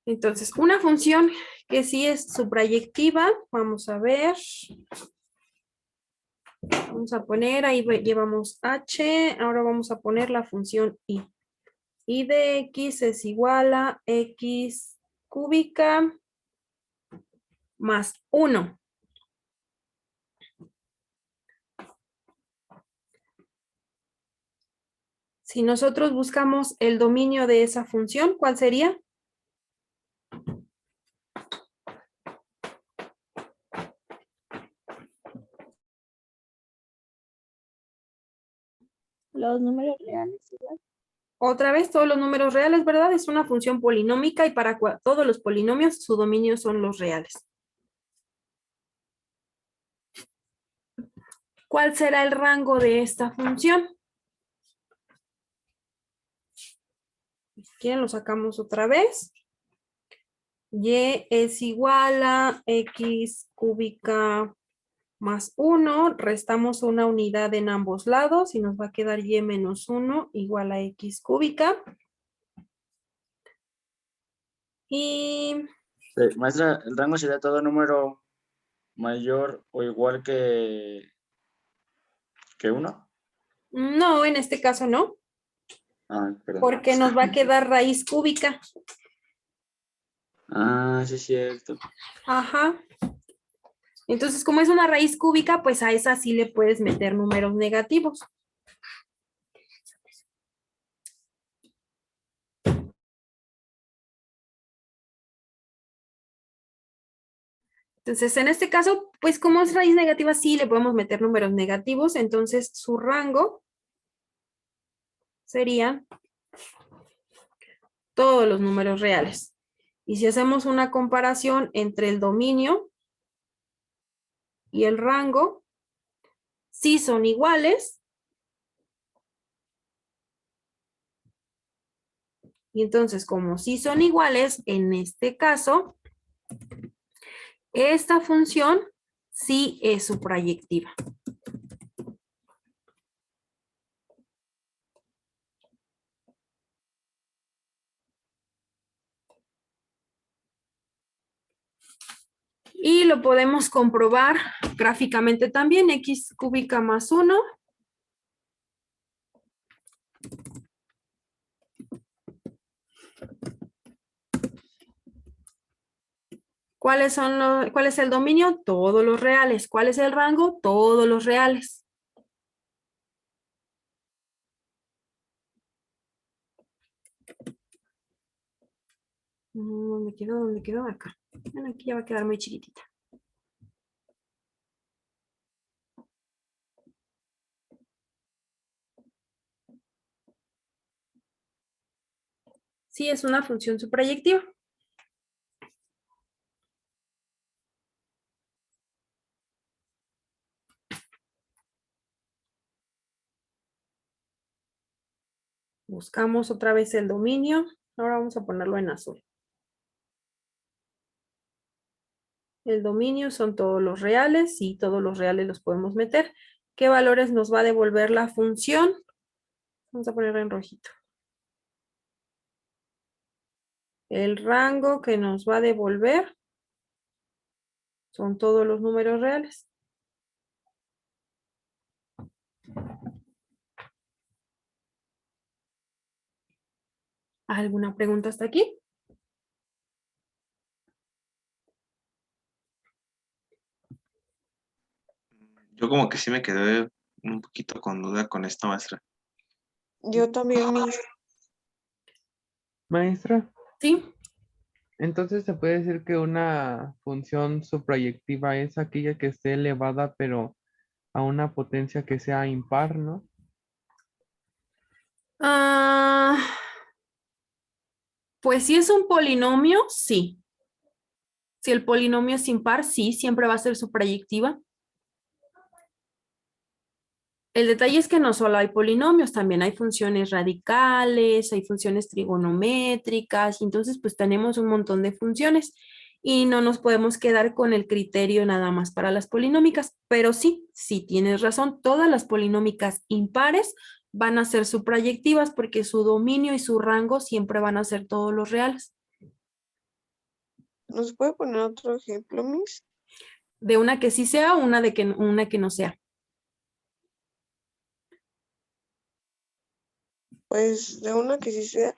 Entonces, una función que sí es suprayectiva, vamos a ver. Vamos a poner, ahí llevamos h, ahora vamos a poner la función y. Y de x es igual a x cúbica más 1. Si nosotros buscamos el dominio de esa función, ¿cuál sería? Los números reales igual. Otra vez, todos los números reales, ¿verdad? Es una función polinómica y para todos los polinomios, su dominio son los reales. ¿Cuál será el rango de esta función? Si quieren, lo sacamos otra vez. Y es igual a x cúbica más 1. Restamos una unidad en ambos lados y nos va a quedar y menos 1 igual a x cúbica. Y Maestra, el rango sería todo número mayor o igual que 1. no, en este caso no, Ah, perdón. porque nos va a quedar raíz cúbica. Ah, sí es cierto. Ajá. Entonces, como es una raíz cúbica, pues a esa sí le puedes meter números negativos. Entonces, en este caso, pues como es raíz negativa, sí le podemos meter números negativos. Entonces, su rango serían todos los números reales. Y si hacemos una comparación entre el dominio y el rango, sí son iguales. Y entonces, como sí son iguales, en este caso, esta función sí es suprayectiva. Y lo podemos comprobar gráficamente también, x cúbica más 1. ¿Cuál es el dominio? Todos los reales. ¿Cuál es el rango? Todos los reales. ¿Dónde quedó? ¿Dónde quedó? Acá. Bueno, aquí ya va a quedar muy chiquitita. Sí, es una función suprayectiva. Buscamos otra vez el dominio. Ahora vamos a ponerlo en azul. El dominio son todos los reales y todos los reales los podemos meter. ¿Qué valores nos va a devolver la función? Vamos a ponerlo en rojito. El rango que nos va a devolver son todos los números reales. ¿Alguna pregunta hasta aquí? Yo como que sí me quedé un poquito con duda con esta maestra. Yo también, mis. Maestra, Sí. entonces se puede decir que una función suprayectiva es aquella que esté elevada, pero a una potencia que sea impar, ¿no? Pues si es un polinomio, sí. Si el polinomio es impar, sí, siempre va a ser suprayectiva. El detalle es que no solo hay polinomios, también hay funciones radicales, hay funciones trigonométricas, y entonces pues tenemos un montón de funciones y no nos podemos quedar con el criterio nada más para las polinómicas, pero sí, sí tienes razón, todas las polinómicas impares van a ser suprayectivas porque su dominio y su rango siempre van a ser todos los reales. ¿Nos puede poner otro ejemplo, Miss? De una que sí sea, una que no sea. Pues de una que sí sea.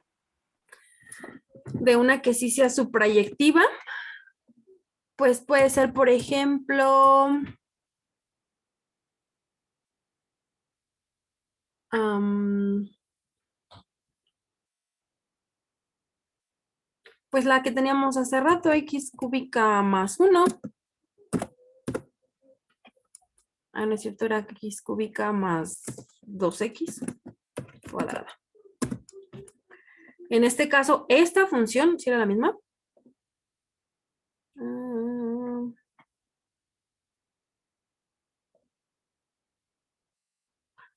De una que sí sea suprayectiva, pues puede ser, por ejemplo, Pues la que teníamos hace rato, x cúbica más 1. Ah, no es cierto, era x cúbica más 2x cuadrada. En este caso, esta función, ¿sí era la misma?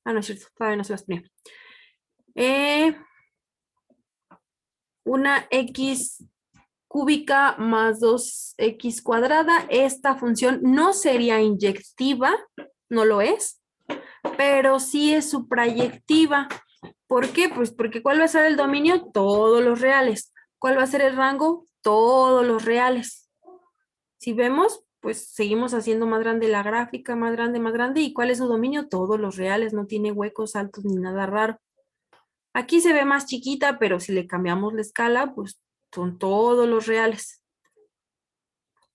Ah, no es cierto, todavía no se las ponía. Una x cúbica más 2x cuadrada. Esta función no sería inyectiva, no lo es, pero sí es suprayectiva. ¿Por qué? Pues porque ¿cuál va a ser el dominio? Todos los reales. ¿Cuál va a ser el rango? Todos los reales. Si vemos, pues seguimos haciendo más grande la gráfica, más grande, más grande. ¿Y cuál es su dominio? Todos los reales, no tiene huecos altos ni nada raro. Aquí se ve más chiquita, pero si le cambiamos la escala, pues son todos los reales.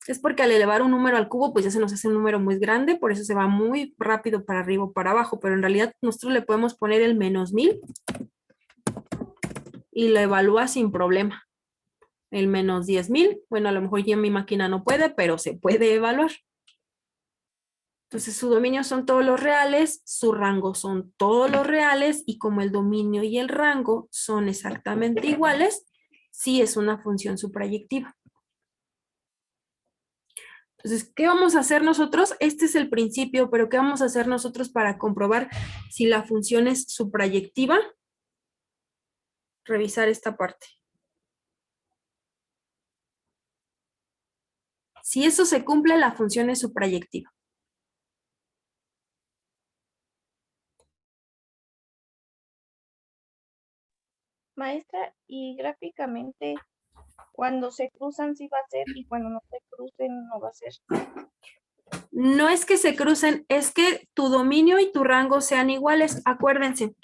Es porque al elevar un número al cubo, pues ya se nos hace un número muy grande, por eso se va muy rápido para arriba o para abajo, pero en realidad nosotros le podemos poner el menos 1000 y lo evalúa sin problema. El menos 10.000, bueno, a lo mejor ya mi máquina no puede, pero se puede evaluar. Entonces su dominio son todos los reales, su rango son todos los reales, y como el dominio y el rango son exactamente iguales, sí es una función suprayectiva. Entonces, ¿qué vamos a hacer nosotros? Este es el principio, pero ¿qué vamos a hacer nosotros para comprobar si la función es suprayectiva? Revisar esta parte. Si eso se cumple, la función es suprayectiva. Maestra, y gráficamente, cuando se cruzan sí va a ser y cuando no se crucen no va a ser. No es que se crucen, es que tu dominio y tu rango sean iguales. Acuérdense.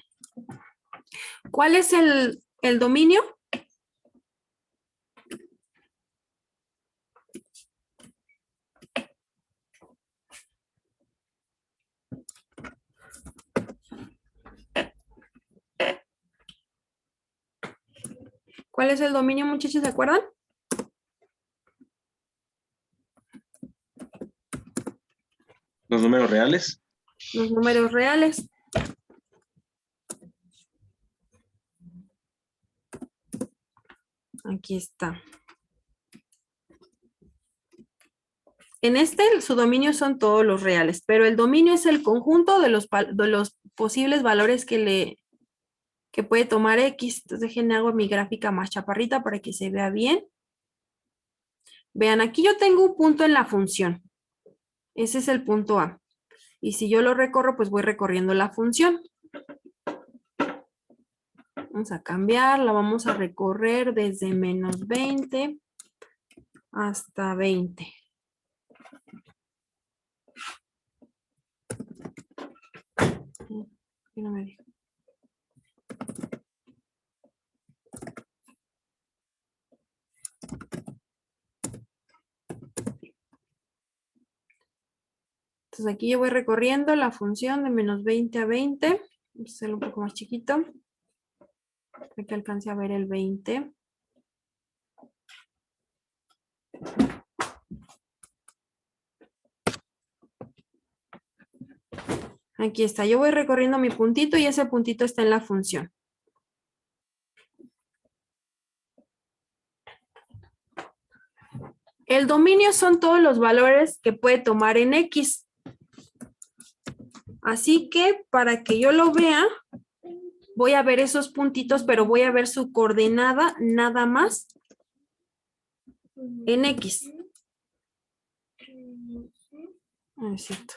¿Cuál es el dominio? ¿Cuál es el dominio, muchachos? ¿Se acuerdan? Los números reales. Los números reales. Aquí está. En este, su dominio son todos los reales, pero el dominio es el conjunto de los posibles valores que puede tomar X. Entonces, déjenme hago mi gráfica más chaparrita para que se vea bien. Vean, aquí yo tengo un punto en la función. Ese es el punto A. Y si yo lo recorro, pues voy recorriendo la función. Vamos a cambiar, la vamos a recorrer desde menos 20 hasta 20. No me deja. Entonces aquí yo voy recorriendo la función de menos 20 a 20. Vamos a hacerlo un poco más chiquito. Para que alcance a ver el 20. Aquí está. Yo voy recorriendo mi puntito y ese puntito está en la función. El dominio son todos los valores que puede tomar en X. Así que para que yo lo vea, voy a ver esos puntitos, pero voy a ver su coordenada nada más en X. Ah, es cierto.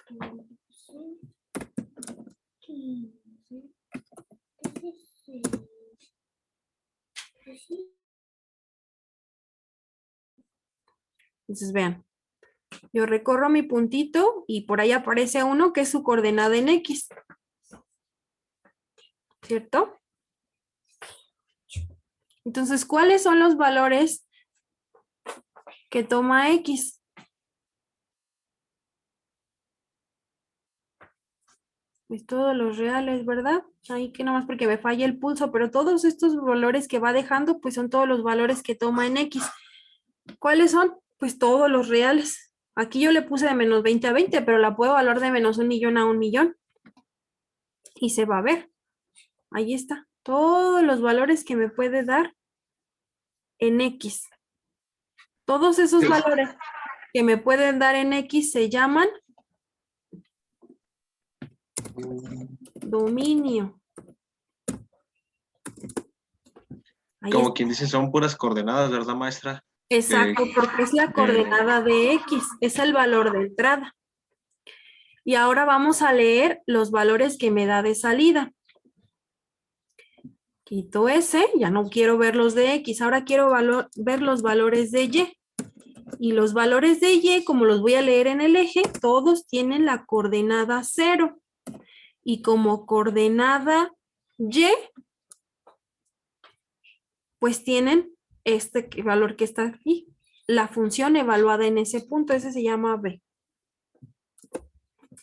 Entonces vean, yo recorro mi puntito y por ahí aparece uno que es su coordenada en X. ¿Cierto? Entonces, ¿cuáles son los valores que toma X? Pues todos los reales, ¿verdad? Ahí que nomás porque me falla el pulso, pero todos estos valores que va dejando, pues son todos los valores que toma en X. ¿Cuáles son? Pues todos los reales. Aquí yo le puse de menos 20 a 20, pero la puedo valorar de menos 1.000.000 a 1.000.000. Y se va a ver. Ahí está. Todos los valores que me puede dar en X. Todos esos valores que me pueden dar en X se llaman dominio. Ahí Como está. quien dice, son puras coordenadas, ¿verdad, maestra? Exacto, porque es la coordenada de X, es el valor de entrada. Y ahora vamos a leer los valores que me da de salida. Quito ese, ya no quiero ver los de X, ahora quiero ver los valores de Y. Y los valores de Y, como los voy a leer en el eje, todos tienen la coordenada 0. Y como coordenada Y, pues tienen este valor que está aquí. La función evaluada en ese punto, ese se llama B.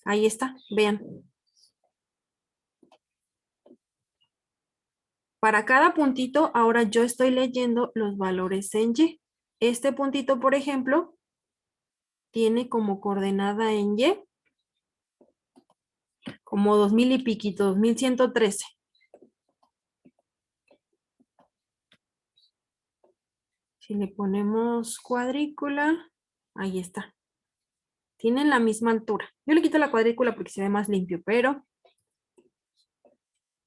Ahí está, vean. Para cada puntito, ahora yo estoy leyendo los valores en Y. Este puntito, por ejemplo, tiene como coordenada en Y como 2000 y piquito, 2113. Si le ponemos cuadrícula, ahí está. Tienen la misma altura. Yo le quito la cuadrícula porque se ve más limpio, pero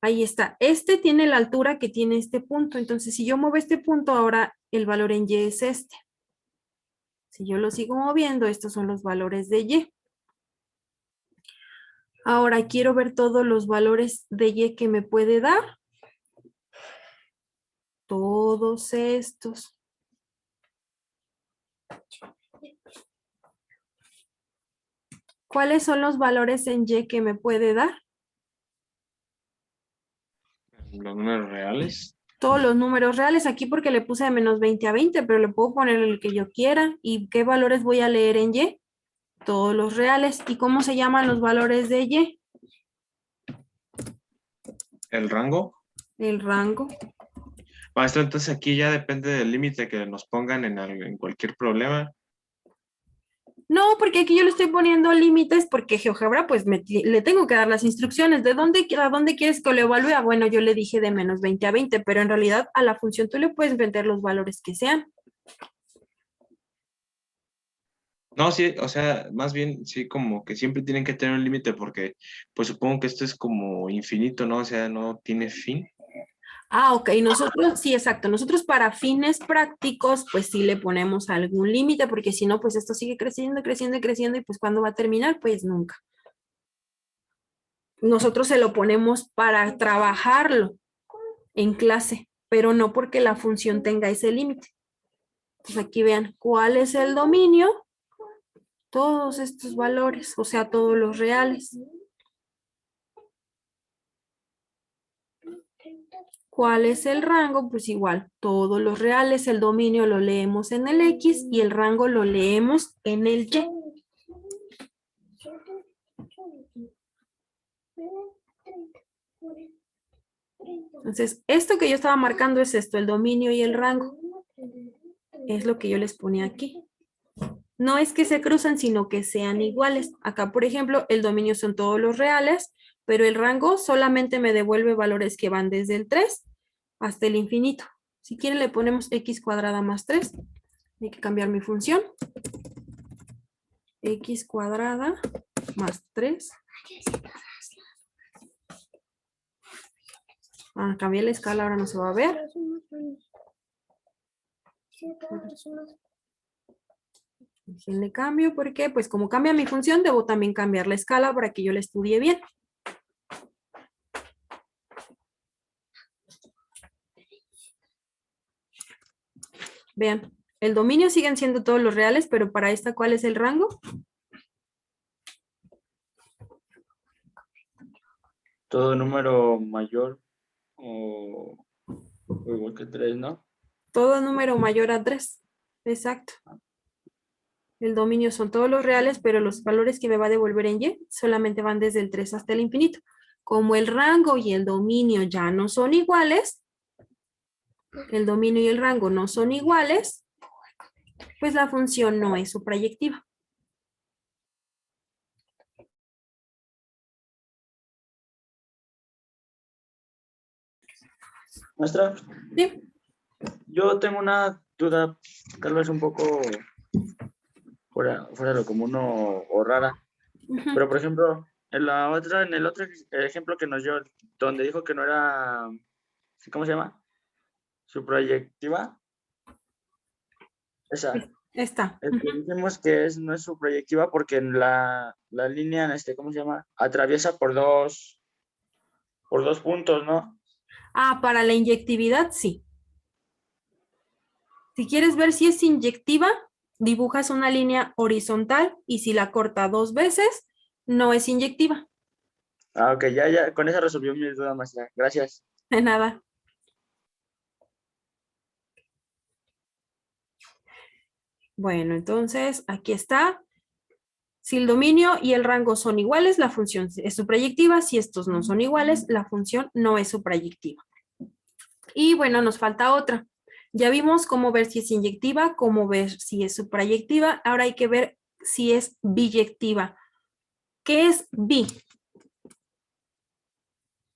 ahí está. Este tiene la altura que tiene este punto. Entonces, si yo muevo este punto, ahora el valor en Y es este. Si yo lo sigo moviendo, estos son los valores de Y. Ahora quiero ver todos los valores de Y que me puede dar. Todos estos. ¿Cuáles son los valores en Y que me puede dar? Los números reales. Todos los números reales aquí porque le puse de menos 20 a 20, pero le puedo poner el que yo quiera. ¿Y qué valores voy a leer en Y? Todos los reales. ¿Y cómo se llaman los valores de Y? El rango. El rango. Maestro, entonces aquí ya depende del límite que nos pongan en cualquier problema. No, porque aquí yo le estoy poniendo límites porque GeoGebra pues le tengo que dar las instrucciones. ¿De dónde, a dónde quieres que lo evalúe? Ah, bueno, yo le dije de menos 20 a 20, pero en realidad a la función tú le puedes meter los valores que sean. No, sí, o sea, más bien sí como que siempre tienen que tener un límite porque pues supongo que esto es como infinito, ¿no? O sea, no tiene fin. Ah, ok, nosotros, sí, exacto. Nosotros para fines prácticos, pues sí le ponemos algún límite, porque si no, pues esto sigue creciendo, creciendo y creciendo, y pues ¿cuándo va a terminar? Pues nunca. Nosotros se lo ponemos para trabajarlo en clase, pero no porque la función tenga ese límite. Entonces aquí vean, ¿cuál es el dominio? Todos estos valores, o sea, todos los reales. ¿Cuál es el rango? Pues igual, todos los reales, el dominio lo leemos en el X y el rango lo leemos en el Y. Entonces, esto que yo estaba marcando es esto, el dominio y el rango. Es lo que yo les ponía aquí. No es que se crucen, sino que sean iguales. Acá, por ejemplo, el dominio son todos los reales, pero el rango solamente me devuelve valores que van desde el 3 hasta el infinito. Si quieren le ponemos x cuadrada más 3. Hay que cambiar mi función. X cuadrada más 3. Cambié la escala, ahora no se va a ver. Le cambio porque, pues como cambia mi función, debo también cambiar la escala para que yo la estudie bien. Vean, el dominio siguen siendo todos los reales, pero para esta, ¿cuál es el rango? Todo número mayor o igual que 3, ¿no? Todo número mayor a 3. Exacto. El dominio son todos los reales, pero los valores que me va a devolver en y solamente van desde el 3 hasta el infinito. Como el rango y el dominio ya no son iguales, el dominio y el rango no son iguales, pues la función no es suprayectiva. Maestra, ¿Sí? yo tengo una duda, tal vez un poco fuera de lo común o rara. Ujú. Pero, por ejemplo, en el otro ejemplo que nos dio, donde dijo que no era, ¿cómo se llama? Suprayectiva. Esa. Está. Ujú. Dijimos que no es suprayectiva porque en la línea, ¿cómo se llama? Atraviesa por dos puntos, ¿no? Ah, para la inyectividad, sí. Si quieres ver si es inyectiva, dibujas una línea horizontal y si la corta 2 veces, no es inyectiva. Ah, ok, ya, con eso resolvió mi duda, maestra. Gracias. De nada. Bueno, entonces aquí está. Si el dominio y el rango son iguales, la función es suprayectiva. Si estos no son iguales, la función no es suprayectiva. Y bueno, nos falta otra. Ya vimos cómo ver si es inyectiva, cómo ver si es suprayectiva. Ahora hay que ver si es biyectiva. ¿Qué es bi?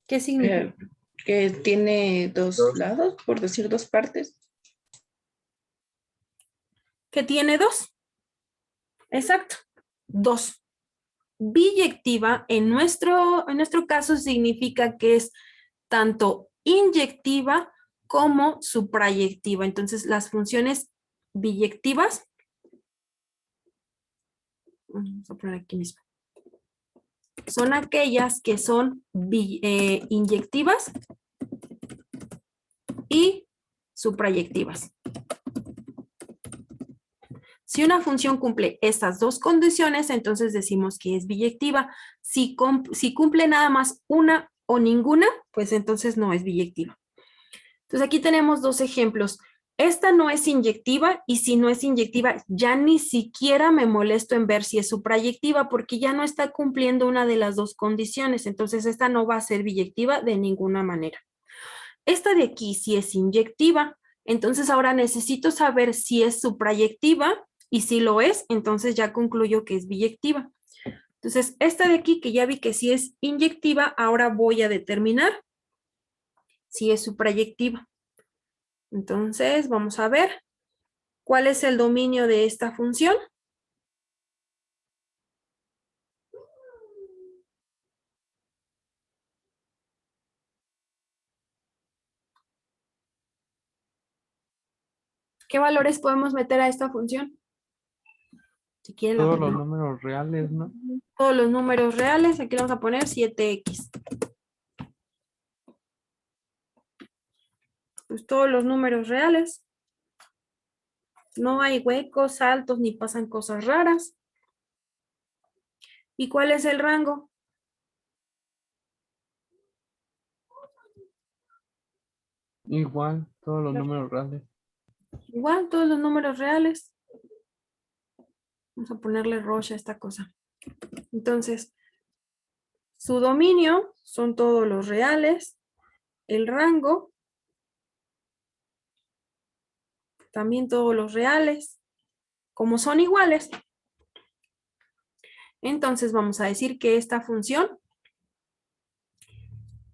¿Qué significa? Que tiene dos Dos. lados, por decir dos partes. Que tiene dos. Exacto, dos. Biyectiva en nuestro caso significa que es tanto inyectiva como suprayectiva. Entonces, las funciones biyectivas, vamos a poner aquí mismo, son aquellas que son inyectivas y suprayectivas. Si una función cumple estas dos condiciones, entonces decimos que es biyectiva. Si cumple nada más una o ninguna, pues entonces no es biyectiva. Entonces aquí tenemos dos ejemplos. Esta no es inyectiva y si no es inyectiva, ya ni siquiera me molesto en ver si es suprayectiva porque ya no está cumpliendo una de las dos condiciones. Entonces esta no va a ser biyectiva de ninguna manera. Esta de aquí sí es inyectiva. Entonces ahora necesito saber si es suprayectiva y si lo es, entonces ya concluyo que es biyectiva. Entonces esta de aquí que ya vi que sí es inyectiva, ahora voy a determinar si es suprayectiva. Entonces, vamos a ver cuál es el dominio de esta función. ¿Qué valores podemos meter a esta función? Si quieren, Todos los números reales, ¿no? todos los números reales, aquí le vamos a poner 7x. Pues todos los números reales. No hay huecos, saltos, ni pasan cosas raras. ¿Y cuál es el rango? Igual, todos los números reales. Igual, todos los números reales. Vamos a ponerle rocha a esta cosa. Entonces, su dominio son todos los reales. El rango, también todos los reales. Como son iguales, entonces vamos a decir que esta función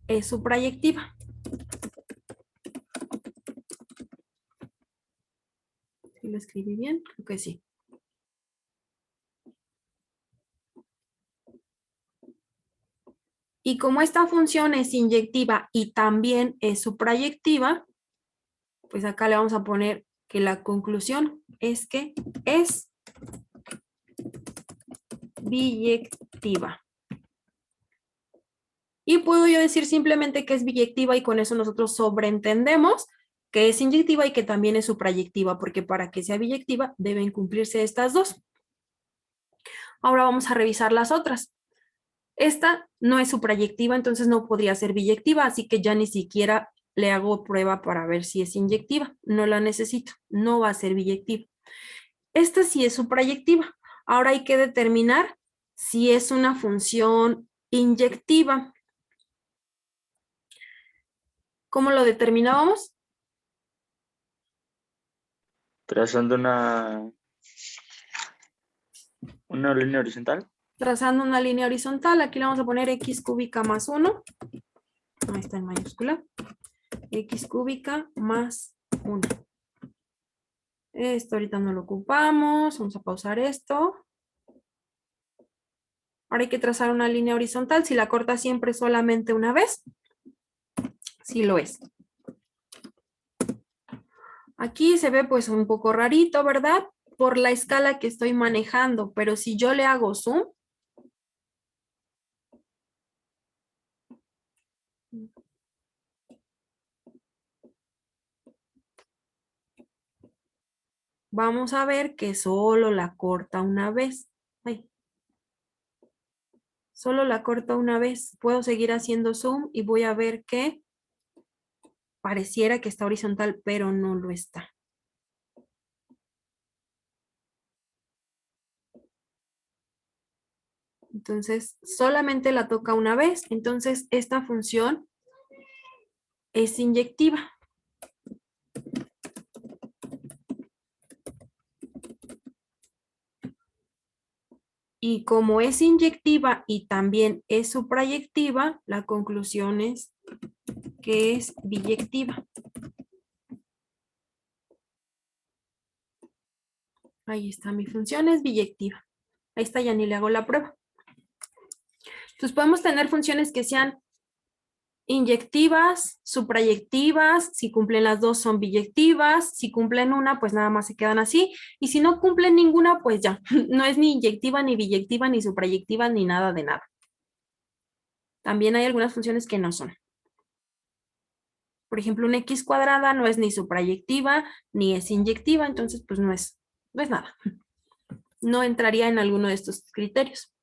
es suprayectiva. ¿Sí lo escribí bien? Creo que sí. Y como esta función es inyectiva y también es suprayectiva, pues acá le vamos a poner que la conclusión es que es biyectiva. Y puedo yo decir simplemente que es biyectiva y con eso nosotros sobreentendemos que es inyectiva y que también es suprayectiva, porque para que sea biyectiva deben cumplirse estas dos. Ahora vamos a revisar las otras. Esta no es suprayectiva, entonces no podría ser biyectiva, así que ya ni siquiera le hago prueba para ver si es inyectiva. No la necesito, no va a ser biyectiva. Esta sí es suprayectiva. Ahora hay que determinar si es una función inyectiva. ¿Cómo lo determinábamos? Trazando una línea horizontal. Trazando una línea horizontal. Aquí le vamos a poner x cúbica más 1. Ahí está en mayúscula. X cúbica más 1. Esto ahorita no lo ocupamos. Vamos a pausar esto. Ahora hay que trazar una línea horizontal. Si la corta siempre solamente una vez. Sí lo es. Aquí se ve pues un poco rarito, ¿verdad? Por la escala que estoy manejando. Pero si yo le hago zoom. Vamos a ver que solo la corta una vez. Ay. Solo la corta una vez. Puedo seguir haciendo zoom y voy a ver que pareciera que está horizontal, pero no lo está. Entonces, solamente la toca una vez. Entonces, esta función es inyectiva. Y como es inyectiva y también es suprayectiva, la conclusión es que es biyectiva. Ahí está, mi función es biyectiva. Ahí está, ya ni le hago la prueba. Entonces podemos tener funciones que sean inyectivas, suprayectivas, si cumplen las dos son biyectivas, si cumplen una pues nada más se quedan así, y si no cumplen ninguna pues ya, no es ni inyectiva, ni biyectiva, ni suprayectiva, ni nada de nada. También hay algunas funciones que no son. Por ejemplo, una x cuadrada no es ni suprayectiva, ni es inyectiva, entonces pues no es nada. No entraría en alguno de estos criterios.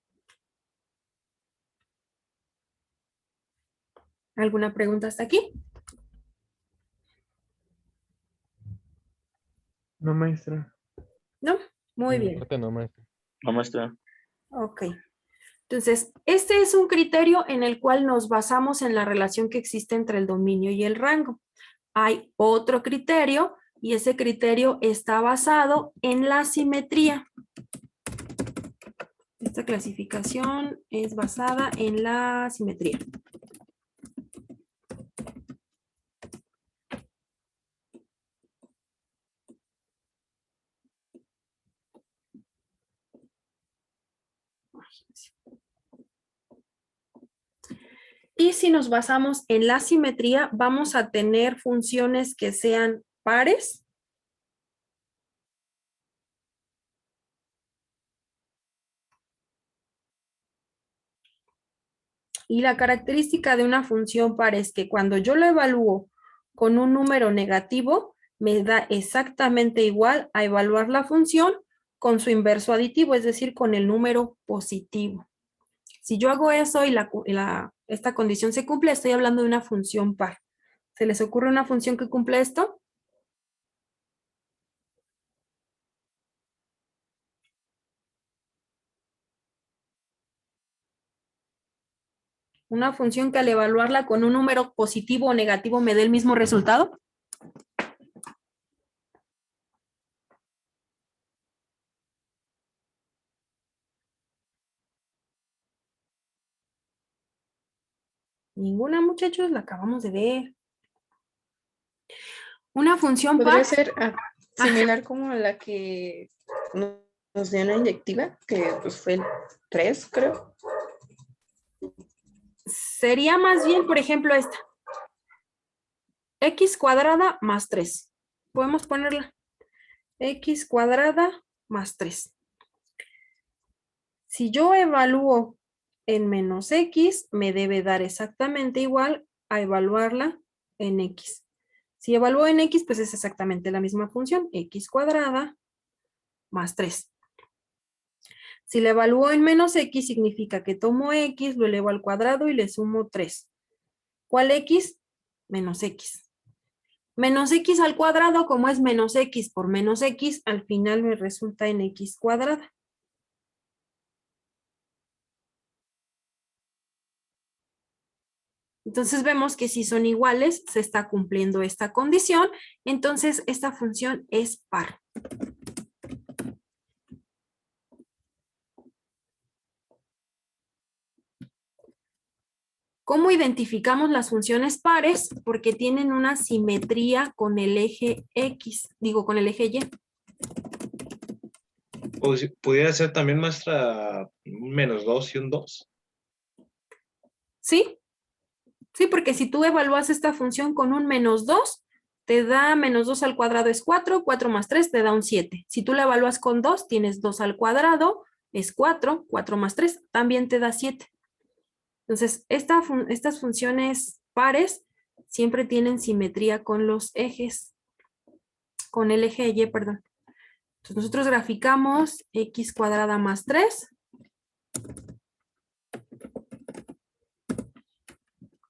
¿Alguna pregunta hasta aquí? No, maestra. ¿No? Muy bien. Creo que no, maestra. No, maestra. Ok. Entonces, este es un criterio en el cual nos basamos en la relación que existe entre el dominio y el rango. Hay otro criterio y ese criterio está basado en la simetría. Esta clasificación es basada en la simetría. Y si nos basamos en la simetría, vamos a tener funciones que sean pares. Y la característica de una función par es que cuando yo lo evalúo con un número negativo, me da exactamente igual a evaluar la función con su inverso aditivo, es decir, con el número positivo. Si yo hago eso y esta condición se cumple, estoy hablando de una función par. ¿Se les ocurre una función que cumple esto? Una función que al evaluarla con un número positivo o negativo me dé el mismo resultado. Ninguna, muchachos, la acabamos de ver. Una función Podría par. ser similar como la que nos dio una inyectiva, que pues fue el 3, creo. Sería más bien, por ejemplo, esta. X cuadrada más 3. Podemos ponerla. X cuadrada más 3. Si yo evalúo en menos X, me debe dar exactamente igual a evaluarla en X. Si evalúo en X, pues es exactamente la misma función. X cuadrada más 3. Si la evalúo en menos X, significa que tomo X, lo elevo al cuadrado y le sumo 3. ¿Cuál X? Menos X. Menos x al cuadrado, como es menos x por menos x, al final me resulta en x cuadrada. Entonces vemos que si son iguales, se está cumpliendo esta condición, entonces esta función es par. ¿Cómo identificamos las funciones pares? Porque tienen una simetría con el eje X, digo con el eje Y. Pudiera ser también, maestra, un -2 y un 2. ¿Sí? Sí, porque si tú evalúas esta función con un -2, te da -2 al cuadrado es 4, 4 más 3 te da un 7. Si tú la evalúas con 2, tienes 2 al cuadrado, es 4, 4 más 3 también te da 7. Entonces, estas funciones pares siempre tienen simetría con los ejes, con el eje Y, perdón. Entonces, nosotros graficamos x cuadrada más 3.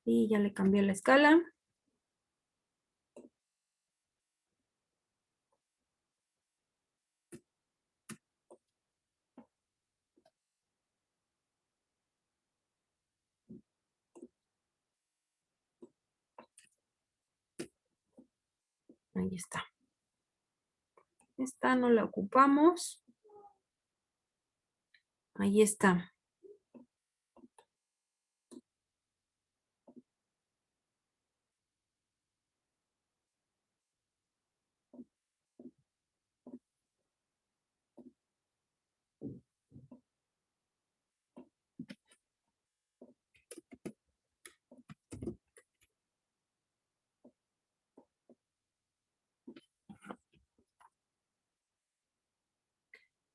Y ya le cambié la escala. Ahí está. Esta no la ocupamos. Ahí está.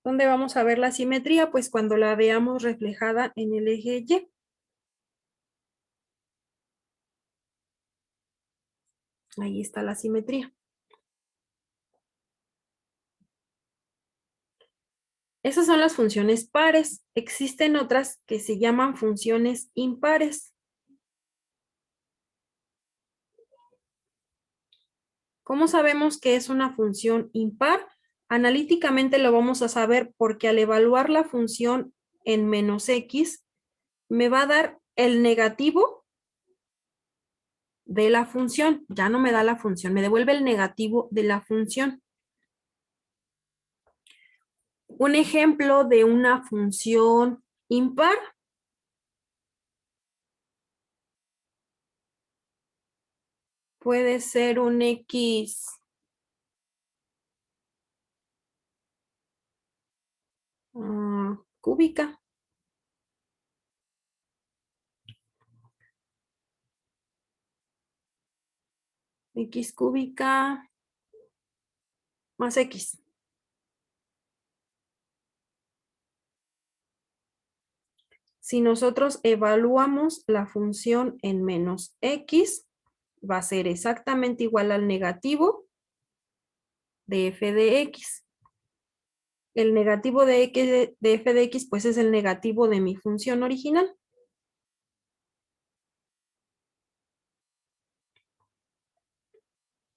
¿Dónde vamos a ver la simetría? Pues cuando la veamos reflejada en el eje Y. Ahí está la simetría. Esas son las funciones pares. Existen otras que se llaman funciones impares. ¿Cómo sabemos que es una función impar? Analíticamente lo vamos a saber porque al evaluar la función en menos x, me va a dar el negativo de la función. Ya no me da la función, me devuelve el negativo de la función. Un ejemplo de una función impar puede ser un x cúbica. X cúbica más x. Si nosotros evaluamos la función en menos x, va a ser exactamente igual al negativo de f de x. El negativo de f de x, pues es el negativo de mi función original.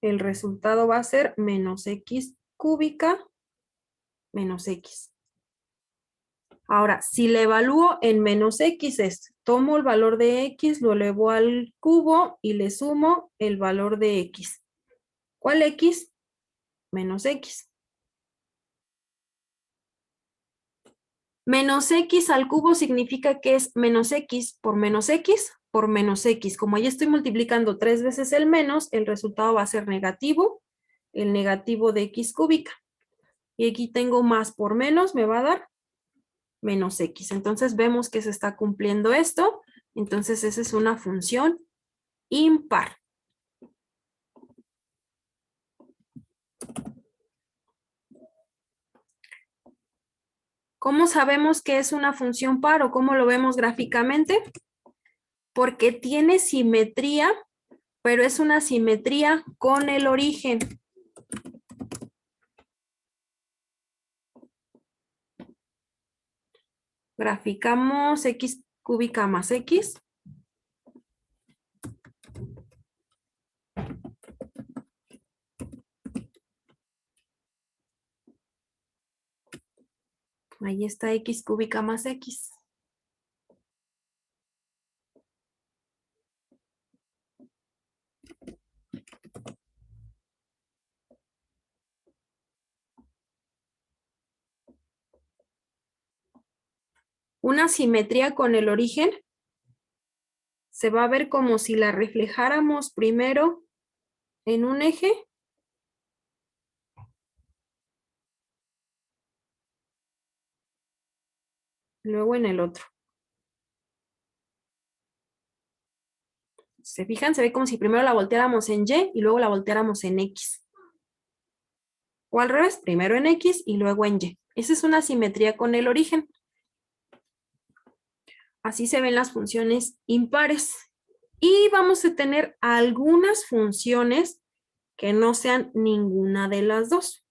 El resultado va a ser menos x cúbica menos x. Ahora, si le evalúo en menos x es, tomo el valor de x, lo elevo al cubo y le sumo el valor de x. ¿Cuál x? Menos x. Menos x al cubo significa que es menos x por menos x por menos x. Como ya estoy multiplicando 3 veces el menos, el resultado va a ser negativo, el negativo de x cúbica. Y aquí tengo más por menos, me va a dar menos x. Entonces vemos que se está cumpliendo esto. Entonces esa es una función impar. ¿Cómo sabemos que es una función par o cómo lo vemos gráficamente? Porque tiene simetría, pero es una simetría con el origen. Graficamos x cúbica más x. Ahí está x cúbica más x. Una simetría con el origen se va a ver como si la reflejáramos primero en un eje luego en el otro. ¿Se fijan? Se ve como si primero la volteáramos en Y y luego la volteáramos en X. O al revés, primero en X y luego en Y. Esa es una simetría con el origen. Así se ven las funciones impares. Y vamos a tener algunas funciones que no sean ninguna de las dos.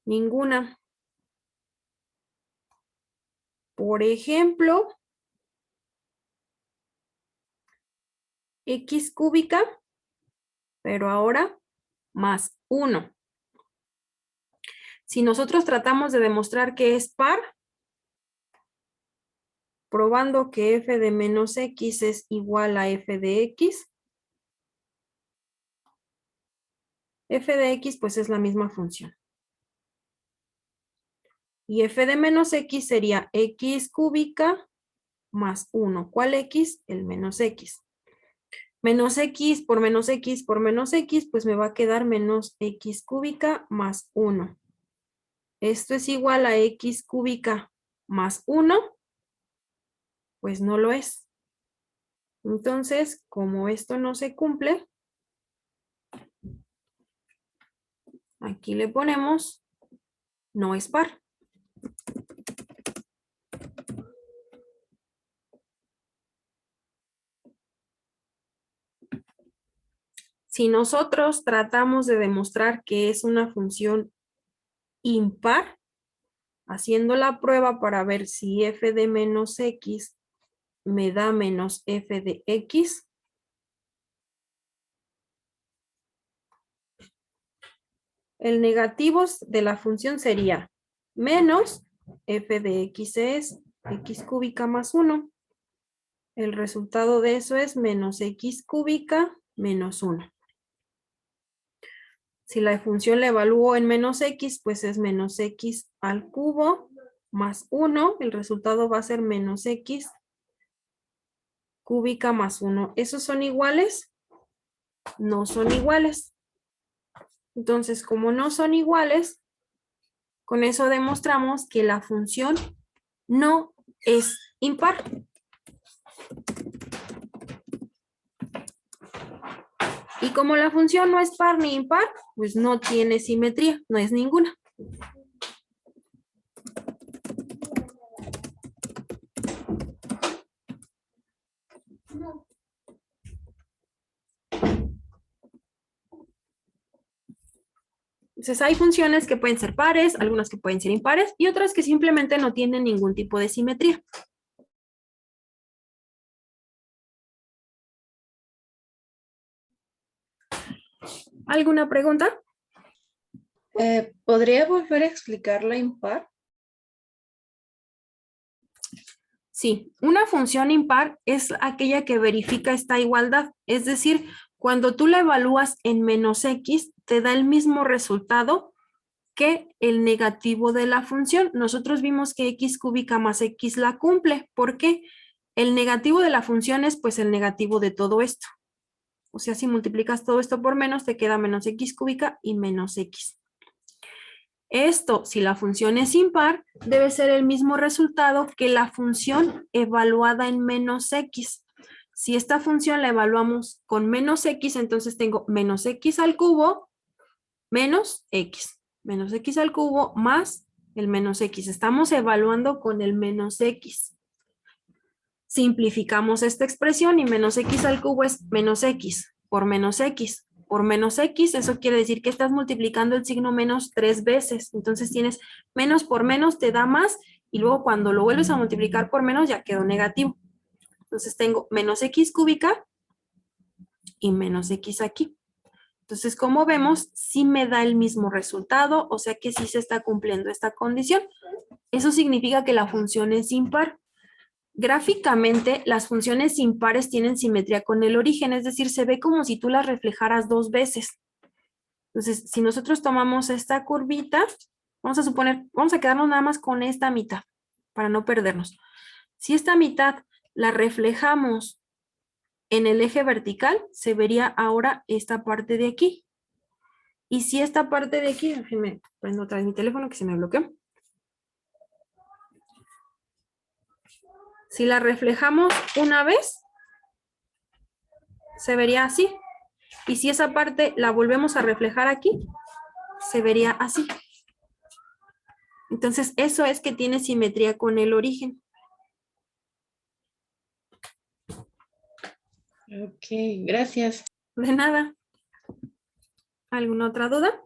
Ninguna. Por ejemplo, x cúbica, pero ahora más 1. Si nosotros tratamos de demostrar que es par, probando que f de menos x es igual a f de x, f de x pues es la misma función. Y f de menos x sería x cúbica más 1. ¿Cuál x? El menos x. Menos x por menos x por menos x, pues me va a quedar menos x cúbica más 1. Esto es igual a x cúbica más 1, pues no lo es. Entonces, como esto no se cumple, aquí le ponemos no es par. Si nosotros tratamos de demostrar que es una función impar, haciendo la prueba para ver si f de menos x me da menos f de x, el negativo de la función sería menos f de x es x cúbica más 1. El resultado de eso es menos x cúbica menos 1. Si la función la evalúo en menos x, pues es menos x al cubo más 1. El resultado va a ser menos x cúbica más 1. ¿Esos son iguales? No son iguales. Entonces, como no son iguales, con eso demostramos que la función no es impar. Y como la función no es par ni impar, pues no tiene simetría, no es ninguna. Entonces hay funciones que pueden ser pares, algunas que pueden ser impares y otras que simplemente no tienen ningún tipo de simetría. ¿Alguna pregunta? ¿Podría volver a explicar la impar? Sí, una función impar es aquella que verifica esta igualdad, es decir, cuando tú la evalúas en menos x, te da el mismo resultado que el negativo de la función. Nosotros vimos que x cúbica más x la cumple. ¿Por qué? El negativo de la función es pues el negativo de todo esto. O sea, si multiplicas todo esto por menos, te queda menos x cúbica y menos x. Esto, si la función es impar, debe ser el mismo resultado que la función evaluada en menos x. Si esta función la evaluamos con menos x, entonces tengo menos x al cubo menos x. Menos x al cubo más el menos x. Estamos evaluando con el menos x. Simplificamos esta expresión y menos x al cubo es menos x por menos x. Por menos x, eso quiere decir que estás multiplicando el signo menos 3 veces. Entonces tienes menos por menos te da más y luego cuando lo vuelves a multiplicar por menos ya quedó negativo. Entonces tengo menos x cúbica y menos x aquí. Entonces, como vemos, sí me da el mismo resultado, o sea que sí se está cumpliendo esta condición. Eso significa que la función es impar. Gráficamente, las funciones impares tienen simetría con el origen, es decir, se ve como si tú las reflejaras dos veces. Entonces, si nosotros tomamos esta curvita, vamos a suponer, vamos a quedarnos nada más con esta mitad, para no perdernos. Si esta mitad la reflejamos en el eje vertical, se vería ahora esta parte de aquí. Y si esta parte de aquí, déjenme prendo otra vez mi teléfono que se me bloqueó. Si la reflejamos una vez, se vería así. Y si esa parte la volvemos a reflejar aquí, se vería así. Entonces, eso es que tiene simetría con el origen. Ok, gracias. De nada. ¿Alguna otra duda?